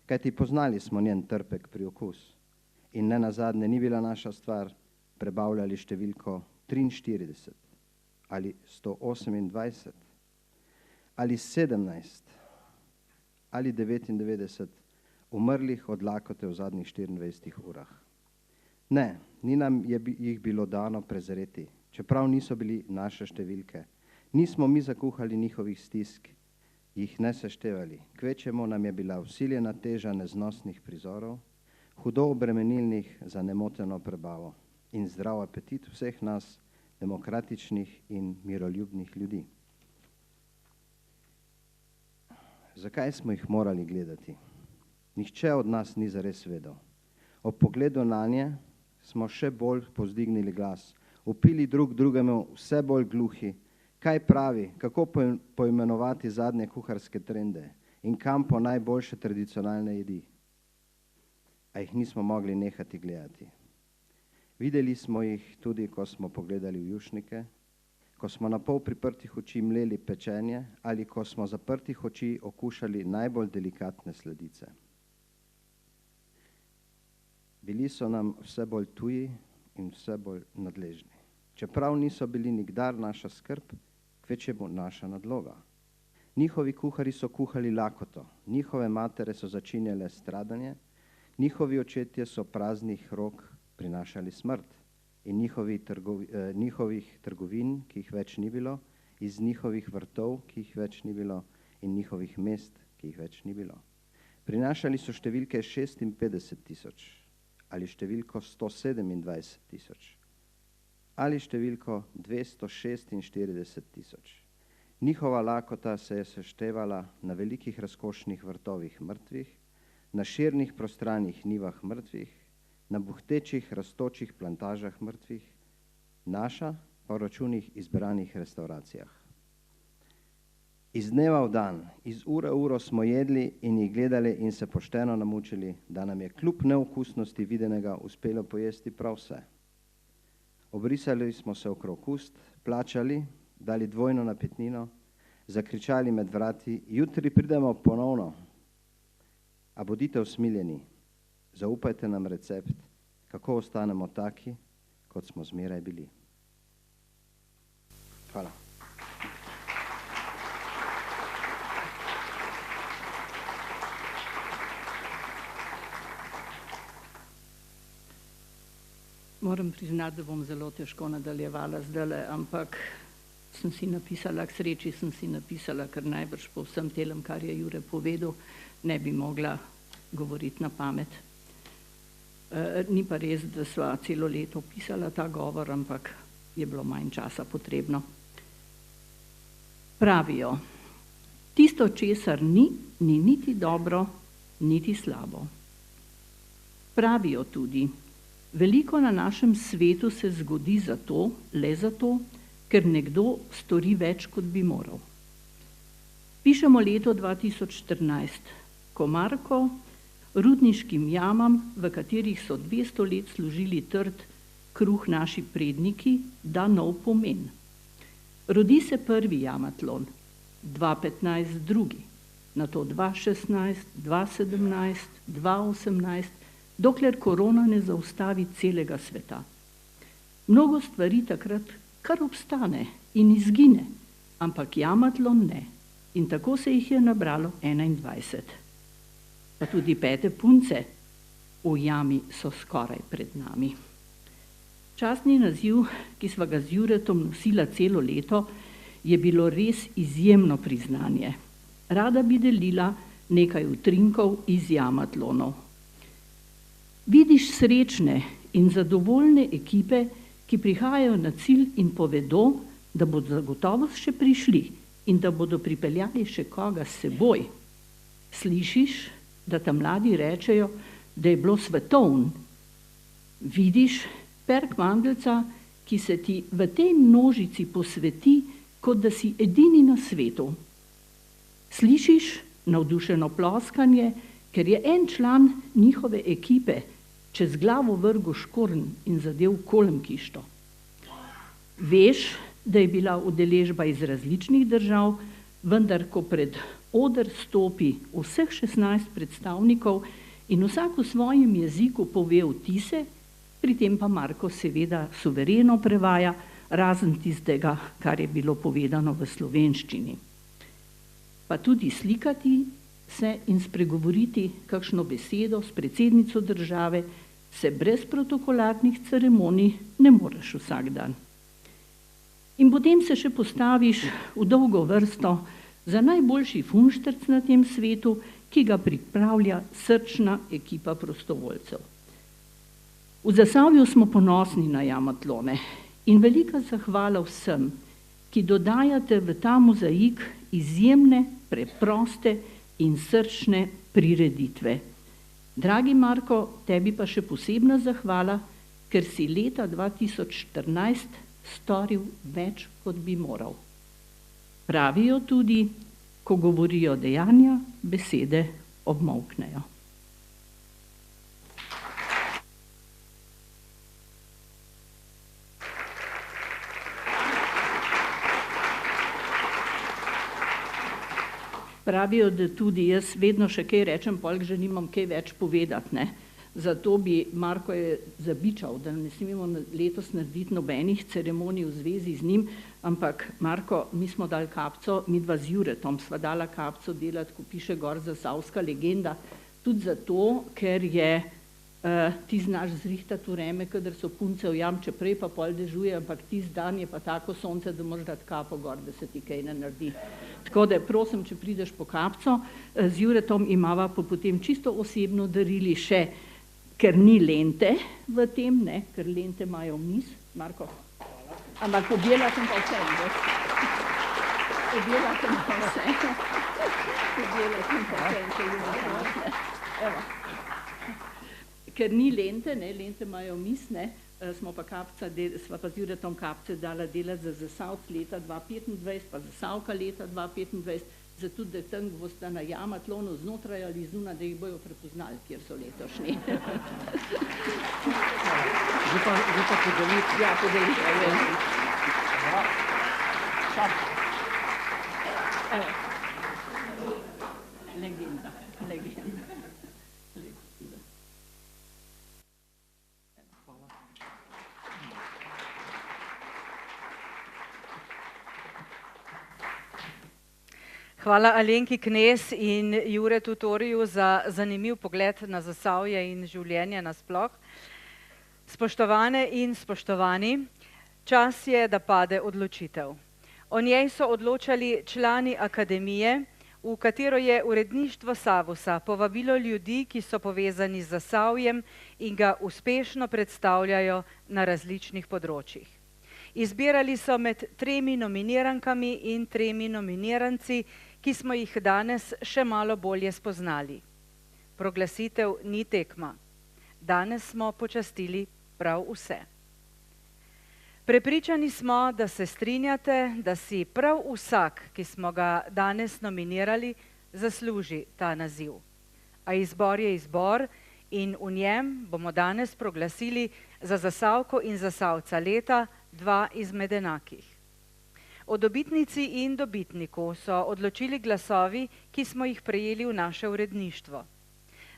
kajti poznali smo njen trpek priokus. In ne nazadnje ni bila naša stvar prebavljali številko 43 ali 128 ali 17 ali 99 umrlih od lakote v zadnjih 24 urah. Ne, ni nam jih bilo dano prezreti, čeprav niso bili naše številke. Nismo mi zakuhali njihovih stisk, jih ne seštevali. Kvečemo nam je bila vsiljena teža neznosnih prizorov, hudo obremenilnih za nemoteno prebavo in zdrav apetit vseh nas, demokratičnih in miroljubnih ljudi. Zakaj smo jih morali gledati? Nihče od nas ni zares vedel. Ob pogledu nanje smo še bolj povzdignili glas, vpili drug drugemu vse bolj gluhi, kaj pravi, kako poimenovati zadnje kuharske trende in kam po najboljše tradicionalne jedi. A jih nismo mogli nehati gledati. Videli smo jih tudi, ko smo pogledali v jušnike, ko smo na pol priprtih oči mleli pečenje ali ko smo zaprtih oči okušali najbolj delikatne sladice. Bili so nam vse bolj tuji in vse bolj nadležni. Čeprav niso bili nikdar naša skrb, kvečemo naša nadloga. Njihovi kuhari so kuhali lakoto, njihove matere so začinjale stradanje, njihovi očetje so praznih rok prinašali smrt in njihovih trgovin, ki jih več ni bilo, iz njihovih vrtov, ki jih več ni bilo, in njihovih mest, ki jih več ni bilo. Prinašali so številke 56,000 ali številko 127,000 ali številko 246,000. Njihova lakota se je seštevala na velikih razkošnih vrtovih mrtvih,
na širnih prostranih nivah mrtvih, na buhtečih, rastočih plantažah mrtvih, naša pa v računih izbranih restauracijah. Iz dneva v dan, iz ure v uro smo jedli in jih gledali in se pošteno namučili, da nam je kljub neokusnosti videnega uspelo pojesti prav vse. Obrisali smo se okrog ust, plačali, dali dvojno napitnino, zakričali med vrati, jutri pridemo ponovno. A bodite usmiljeni, zaupajte nam recept, kako ostanemo taki, kot smo zmeraj bili. Hvala.
Moram priznati, da bom zelo težko nadaljevala zdajle, ampak sem si napisala, k sreči sem si napisala, ker najbrž po vsem telem, kar je Jure povedal, ne bi mogla govoriti na pamet. Ni pa res, da sva celo leto pisala ta govor, ampak je bilo manj časa potrebno. Pravijo, tisto, česar ni, ni niti dobro, niti slabo. Pravijo tudi, veliko na našem svetu se zgodi zato, le zato, ker nekdo stori več, kot bi moral. Pišemo leto 2014, ko Marko rudniškim jamam, v katerih so 200 let služili trd kruh naši predniki, da nov pomen. Rodi se prvi jamatlon, 2015 drugi, nato 2016, 2017, 2018, dokler korona ne zaustavi celega sveta. Mnogo stvari takrat kar obstane in izgine, ampak jamatlon ne. In tako se jih je nabralo 21. Pa tudi 5 punce v jami so skoraj pred nami. Častni naziv, ki sva ga z Juretom nosila celo leto, je bilo res izjemno priznanje. Rada bi delila nekaj utrinkov iz jamatlonov. Vidiš srečne in zadovoljne ekipe, ki prihajajo na cilj in povedo, da bodo zagotovo še prišli in da bodo pripeljali še koga s seboj. Slišiš, da ta mladi rečejo, da je bilo svetovn. Vidiš Perk Mandelca, ki se ti v tej množici posveti, kot da si edini na svetu. Slišiš navdušeno ploskanje, ker je en član njihove ekipe čez glavo vrgel škorn in zadev kolemkišto. Veš, da je bila udeležba iz različnih držav, vendar ko pred oder stopi vseh 16 predstavnikov in vsak v svojem jeziku pove vtise, pri tem pa Marko seveda suvereno prevaja, razen tistega, kar je bilo povedano v slovenščini. Pa tudi slikati se in spregovoriti kakšno besedo s predsednico države se brez protokolarnih ceremonij ne moreš vsak dan. In potem se še postaviš v dolgo vrsto za najboljši funštrc na tem svetu, ki ga pripravlja srčna ekipa prostovoljcev. V Zasavju smo ponosni na jamatlone in velika zahvala vsem, ki dodajate v ta mozaik izjemne, preproste in srčne prireditve. Dragi Marko, tebi pa še posebna zahvala, ker si leta 2014 storil več, kot bi moral. Pravijo tudi, ko govorijo dejanja, besede obmolknejo. Pravijo, da tudi jaz vedno še kaj rečem, poleg že nimam kaj več povedati, ne. Zato bi Marko je zabičal, da ne smemo letos narediti nobenih ceremonij v zvezi z njim, ampak Marko, mi smo dali kapco, midva z Juretom sva dala kapco delati, ko piše gor Zasavska legenda, tudi zato, ker je ti znaš zrihtati vreme, kadar so punce v jam, če prej pa pol dežuje, ampak tisti dan je pa tako sonce, da moraš dati kapo gor, da se ti kaj ne naredi. Tako da prosim, če prideš po kapco, z Juretom imava pa potem čisto osebno darili še, ker ni lente v tem, ne, ker lente imajo vniz. Marko, ampak pobjela sem pa vse, veš. Pobjela sem pa vse. Pobjela sem pa vse, če je vse. Ker ni lente, ne, lente imajo mis, ne, smo pa sva pa z Juretom Kapce dala delati za Zasavc leta 2025, pa Zasavka leta 2025, zato da tam bosta na jama tlonu znotraj ali zunaj, da jih bojo prepoznali, kjer so letošnji. Zdaj pa podeliti, ja, podeliti. Legenda, legenda.
Hvala Alenki Knez in Juretu Toriju za zanimiv pogled na Zasavje in življenje nasploh. Spoštovane in spoštovani, čas je, da pade odločitev. O njej so odločali člani akademije, v katero je uredništvo Savusa povabilo ljudi, ki so povezani z Zasavjem in ga uspešno predstavljajo na različnih področjih. Izbirali so med 3 nominirankami in 3 nominiranci, ki smo jih danes še malo bolje spoznali. Proglasitev ni tekma. Danes smo počastili prav vse. Prepričani smo, da se strinjate, da si prav vsak, ki smo ga danes nominirali, zasluži ta naziv. A izbor je izbor in v njem bomo danes proglasili za Zasavko in Zasavca leta 2 izmed enakih. O dobitnici in dobitniku so odločili glasovi, ki smo jih prejeli v naše uredništvo.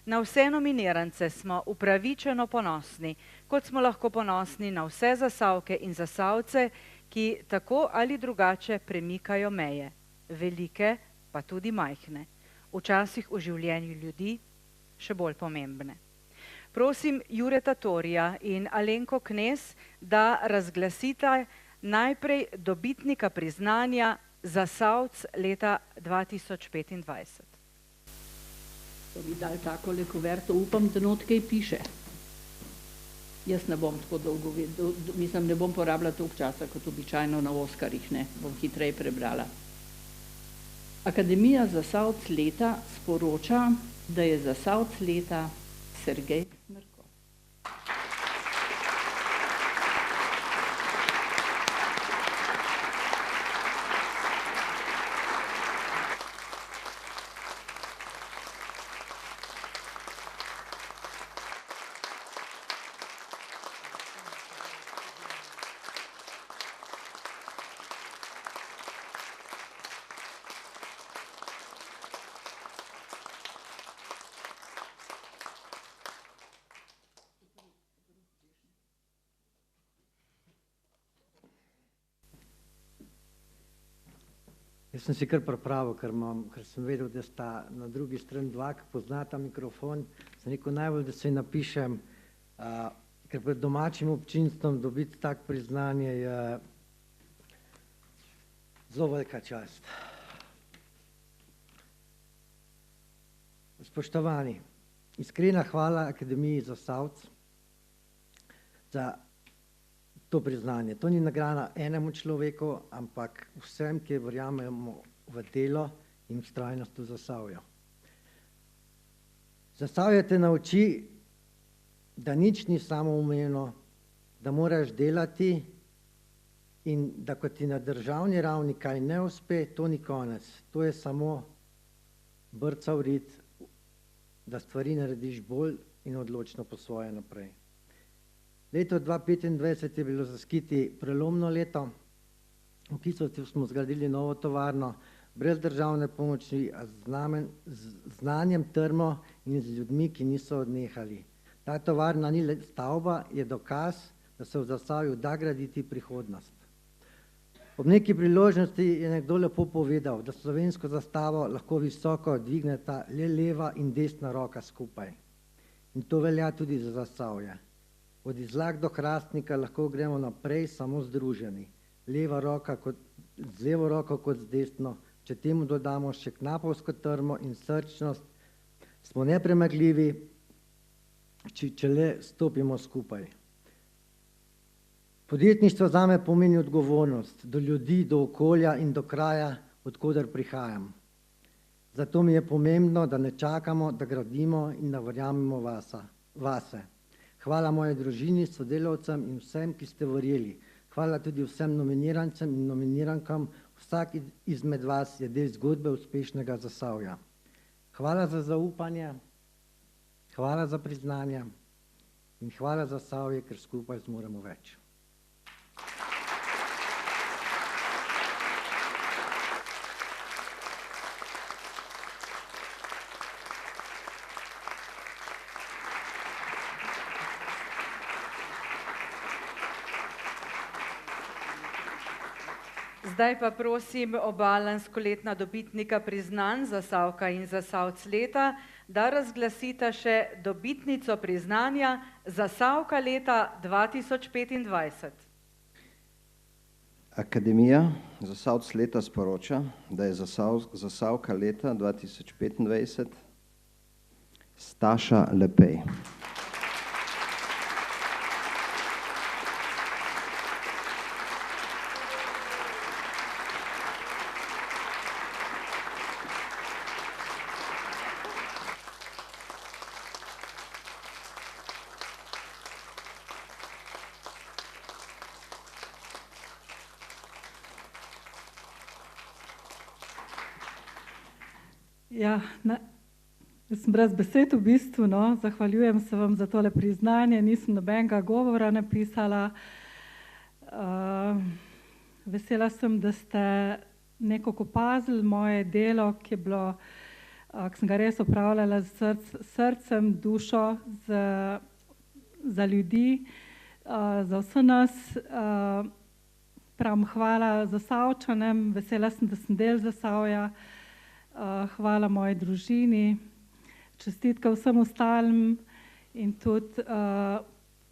Na vse nominirance smo upravičeno ponosni, kot smo lahko ponosni na vse Zasavke in Zasavce, ki tako ali drugače premikajo meje, velike pa tudi majhne, včasih v življenju ljudi še bolj pomembne. Prosim Jureta Torija in Alenko Knez, da razglasita najprej dobitnika priznanja Zasavc leta 2025.
To bi dali takole kuverto, upam, da not kaj piše. Jaz ne bom tako dolgo vedel, mislim, ne bom porabila toliko časa, kot običajno na Oskarjih, ne, bom hitreje prebrala. Akademija Zasavc leta sporoča, da je Zasavc leta Sergej Smrko.
Jaz sem si kar pripravil, ker sem vedel, da sta na drugi strani dva, ki poznata mikrofon, sem rekel najbolj, da se napišem, ker pred domačim občinstvom dobiti tak priznanje je zelo velika čast. Spoštovani, iskrena hvala Akademiji Zasavc za to priznanje. To ni nagrada enemu človeku, ampak vsem, ki verjamemo v delo in vztrajnost v Zasavju. Zasavje te nauči, da nič ni samoumevno, da moraš delati in da ko ti na državni ravni kaj ne uspe, to ni konec. To je samo brca v rit, da stvari narediš bolj in odločno po svoje naprej. Leto 2025 je bilo za Skiti prelomno leto. V Kisovcu smo zgradili novo tovarno, brez državne pomoči, a z znanjem trmo in z ljudmi, ki niso odnehali. Ta tovarna ni le stavba, je dokaz, da se v Zasavju da graditi prihodnost. Ob neki priložnosti je nekdo lepo povedal, da slovensko zastavo lahko visoko dvigneta le leva in desna roka skupaj. In to velja tudi za Zasavje. Od Izlak do Hrastnika lahko gremo naprej samo združeni. Z levo roko kot z desno, če temu dodamo še knapovsko trmo in srčnost, smo nepremagljivi, če le stopimo skupaj. Podjetništvo zame pomeni odgovornost do ljudi, do okolja in do kraja, od koder prihajam. Zato mi je pomembno, da ne čakamo, da gradimo in da verjamemo vase. Hvala moji družini, sodelavcem in vsem, ki ste verjeli. Hvala tudi vsem nominirancem in nominirankam. Vsak izmed vas je del zgodbe uspešnega Zasavja. Hvala za zaupanje, hvala za priznanje in hvala za Zasavje, ker skupaj zmoremo več.
Zdaj pa prosim oba lanskoletna dobitnika priznanj Zasavka in Zasavc leta, da razglasita še dobitnico priznanja Zasavka leta 2025.
Akademija Zasavc leta sporoča, da je Zasavka leta 2025 Staša Lepej.
Ja, jaz sem brez besed v bistvu, no. Zahvaljujem se vam za tole priznanje, nisem nobenega govora napisala. Vesela sem, da ste nekako opazili moje delo, ki je bilo, ki sem ga res opravljala z srcem, dušo, za ljudi, za vse nas. Pravim hvala Zasavčanem, vesela sem, da sem del Zasavja. Hvala moji družini, čestitka vsem ostalim in tudi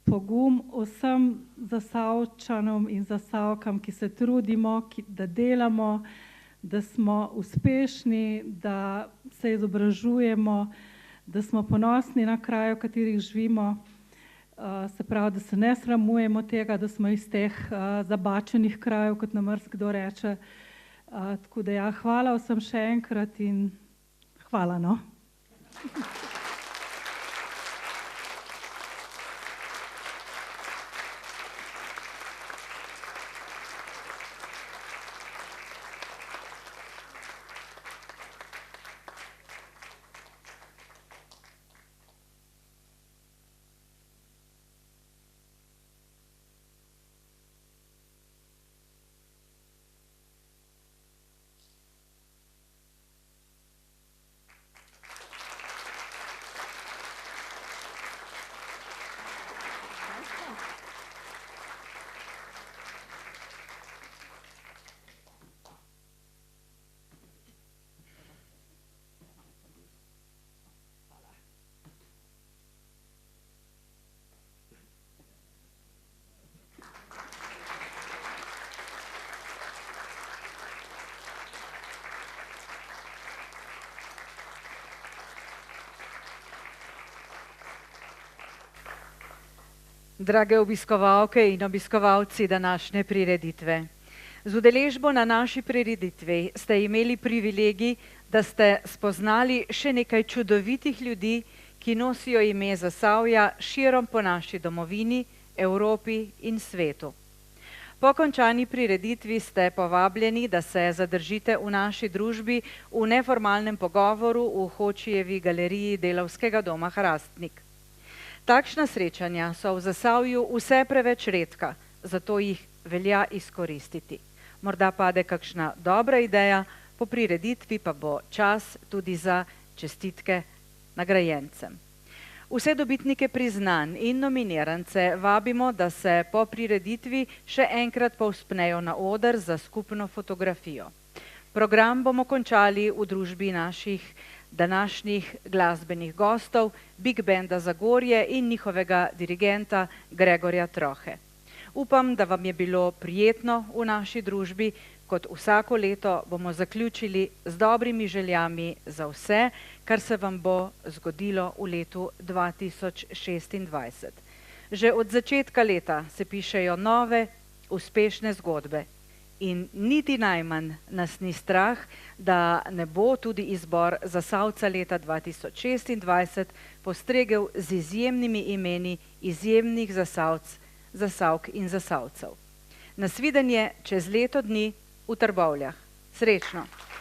pogum vsem Zasavčanom in Zasavkam, ki se trudimo, da delamo, da smo uspešni, da se izobražujemo, da smo ponosni na kraj, v katerih živimo. Se pravi, da se ne sramujemo tega, da smo iz teh zabačenih krajev, kot nam marsikdo reče. Tako da ja, hvala vsem še enkrat in hvala, no.
Drage obiskovalke in obiskovalci današnje prireditve. Z udeležbo na naši prireditvi ste imeli privilegij, da ste spoznali še nekaj čudovitih ljudi, ki nosijo ime Zasavja širom po naši domovini, Evropi in svetu. Po končani prireditvi ste povabljeni, da se zadržite v naši družbi v neformalnem pogovoru v Hočijevi galeriji Delavskega doma Hrastnik. Takšna srečanja so v Zasavju vse preveč redka, zato jih velja izkoristiti. Morda pade kakšna dobra ideja, po prireditvi pa bo čas tudi za čestitke nagrajencem. Vse dobitnike priznanj in nominirance vabimo, da se po prireditvi še enkrat povzpnejo na oder za skupno fotografijo. Program bomo končali v družbi naših današnjih glasbenih gostov, Big Banda Zagorje in njihovega dirigenta Gregorja Trohe. Upam, da vam je bilo prijetno v naši družbi, kot vsako leto bomo zaključili z dobrimi željami za vse, kar se vam bo zgodilo v letu 2026. Že od začetka leta se pišejo nove, uspešne zgodbe In niti najmanj nas ni strah, da ne bo tudi izbor Zasavca leta 2026 postregel z izjemnimi imeni izjemnih Zasavk in Zasavcev. Nasvidenje čez leto dni v Trbovljah. Srečno!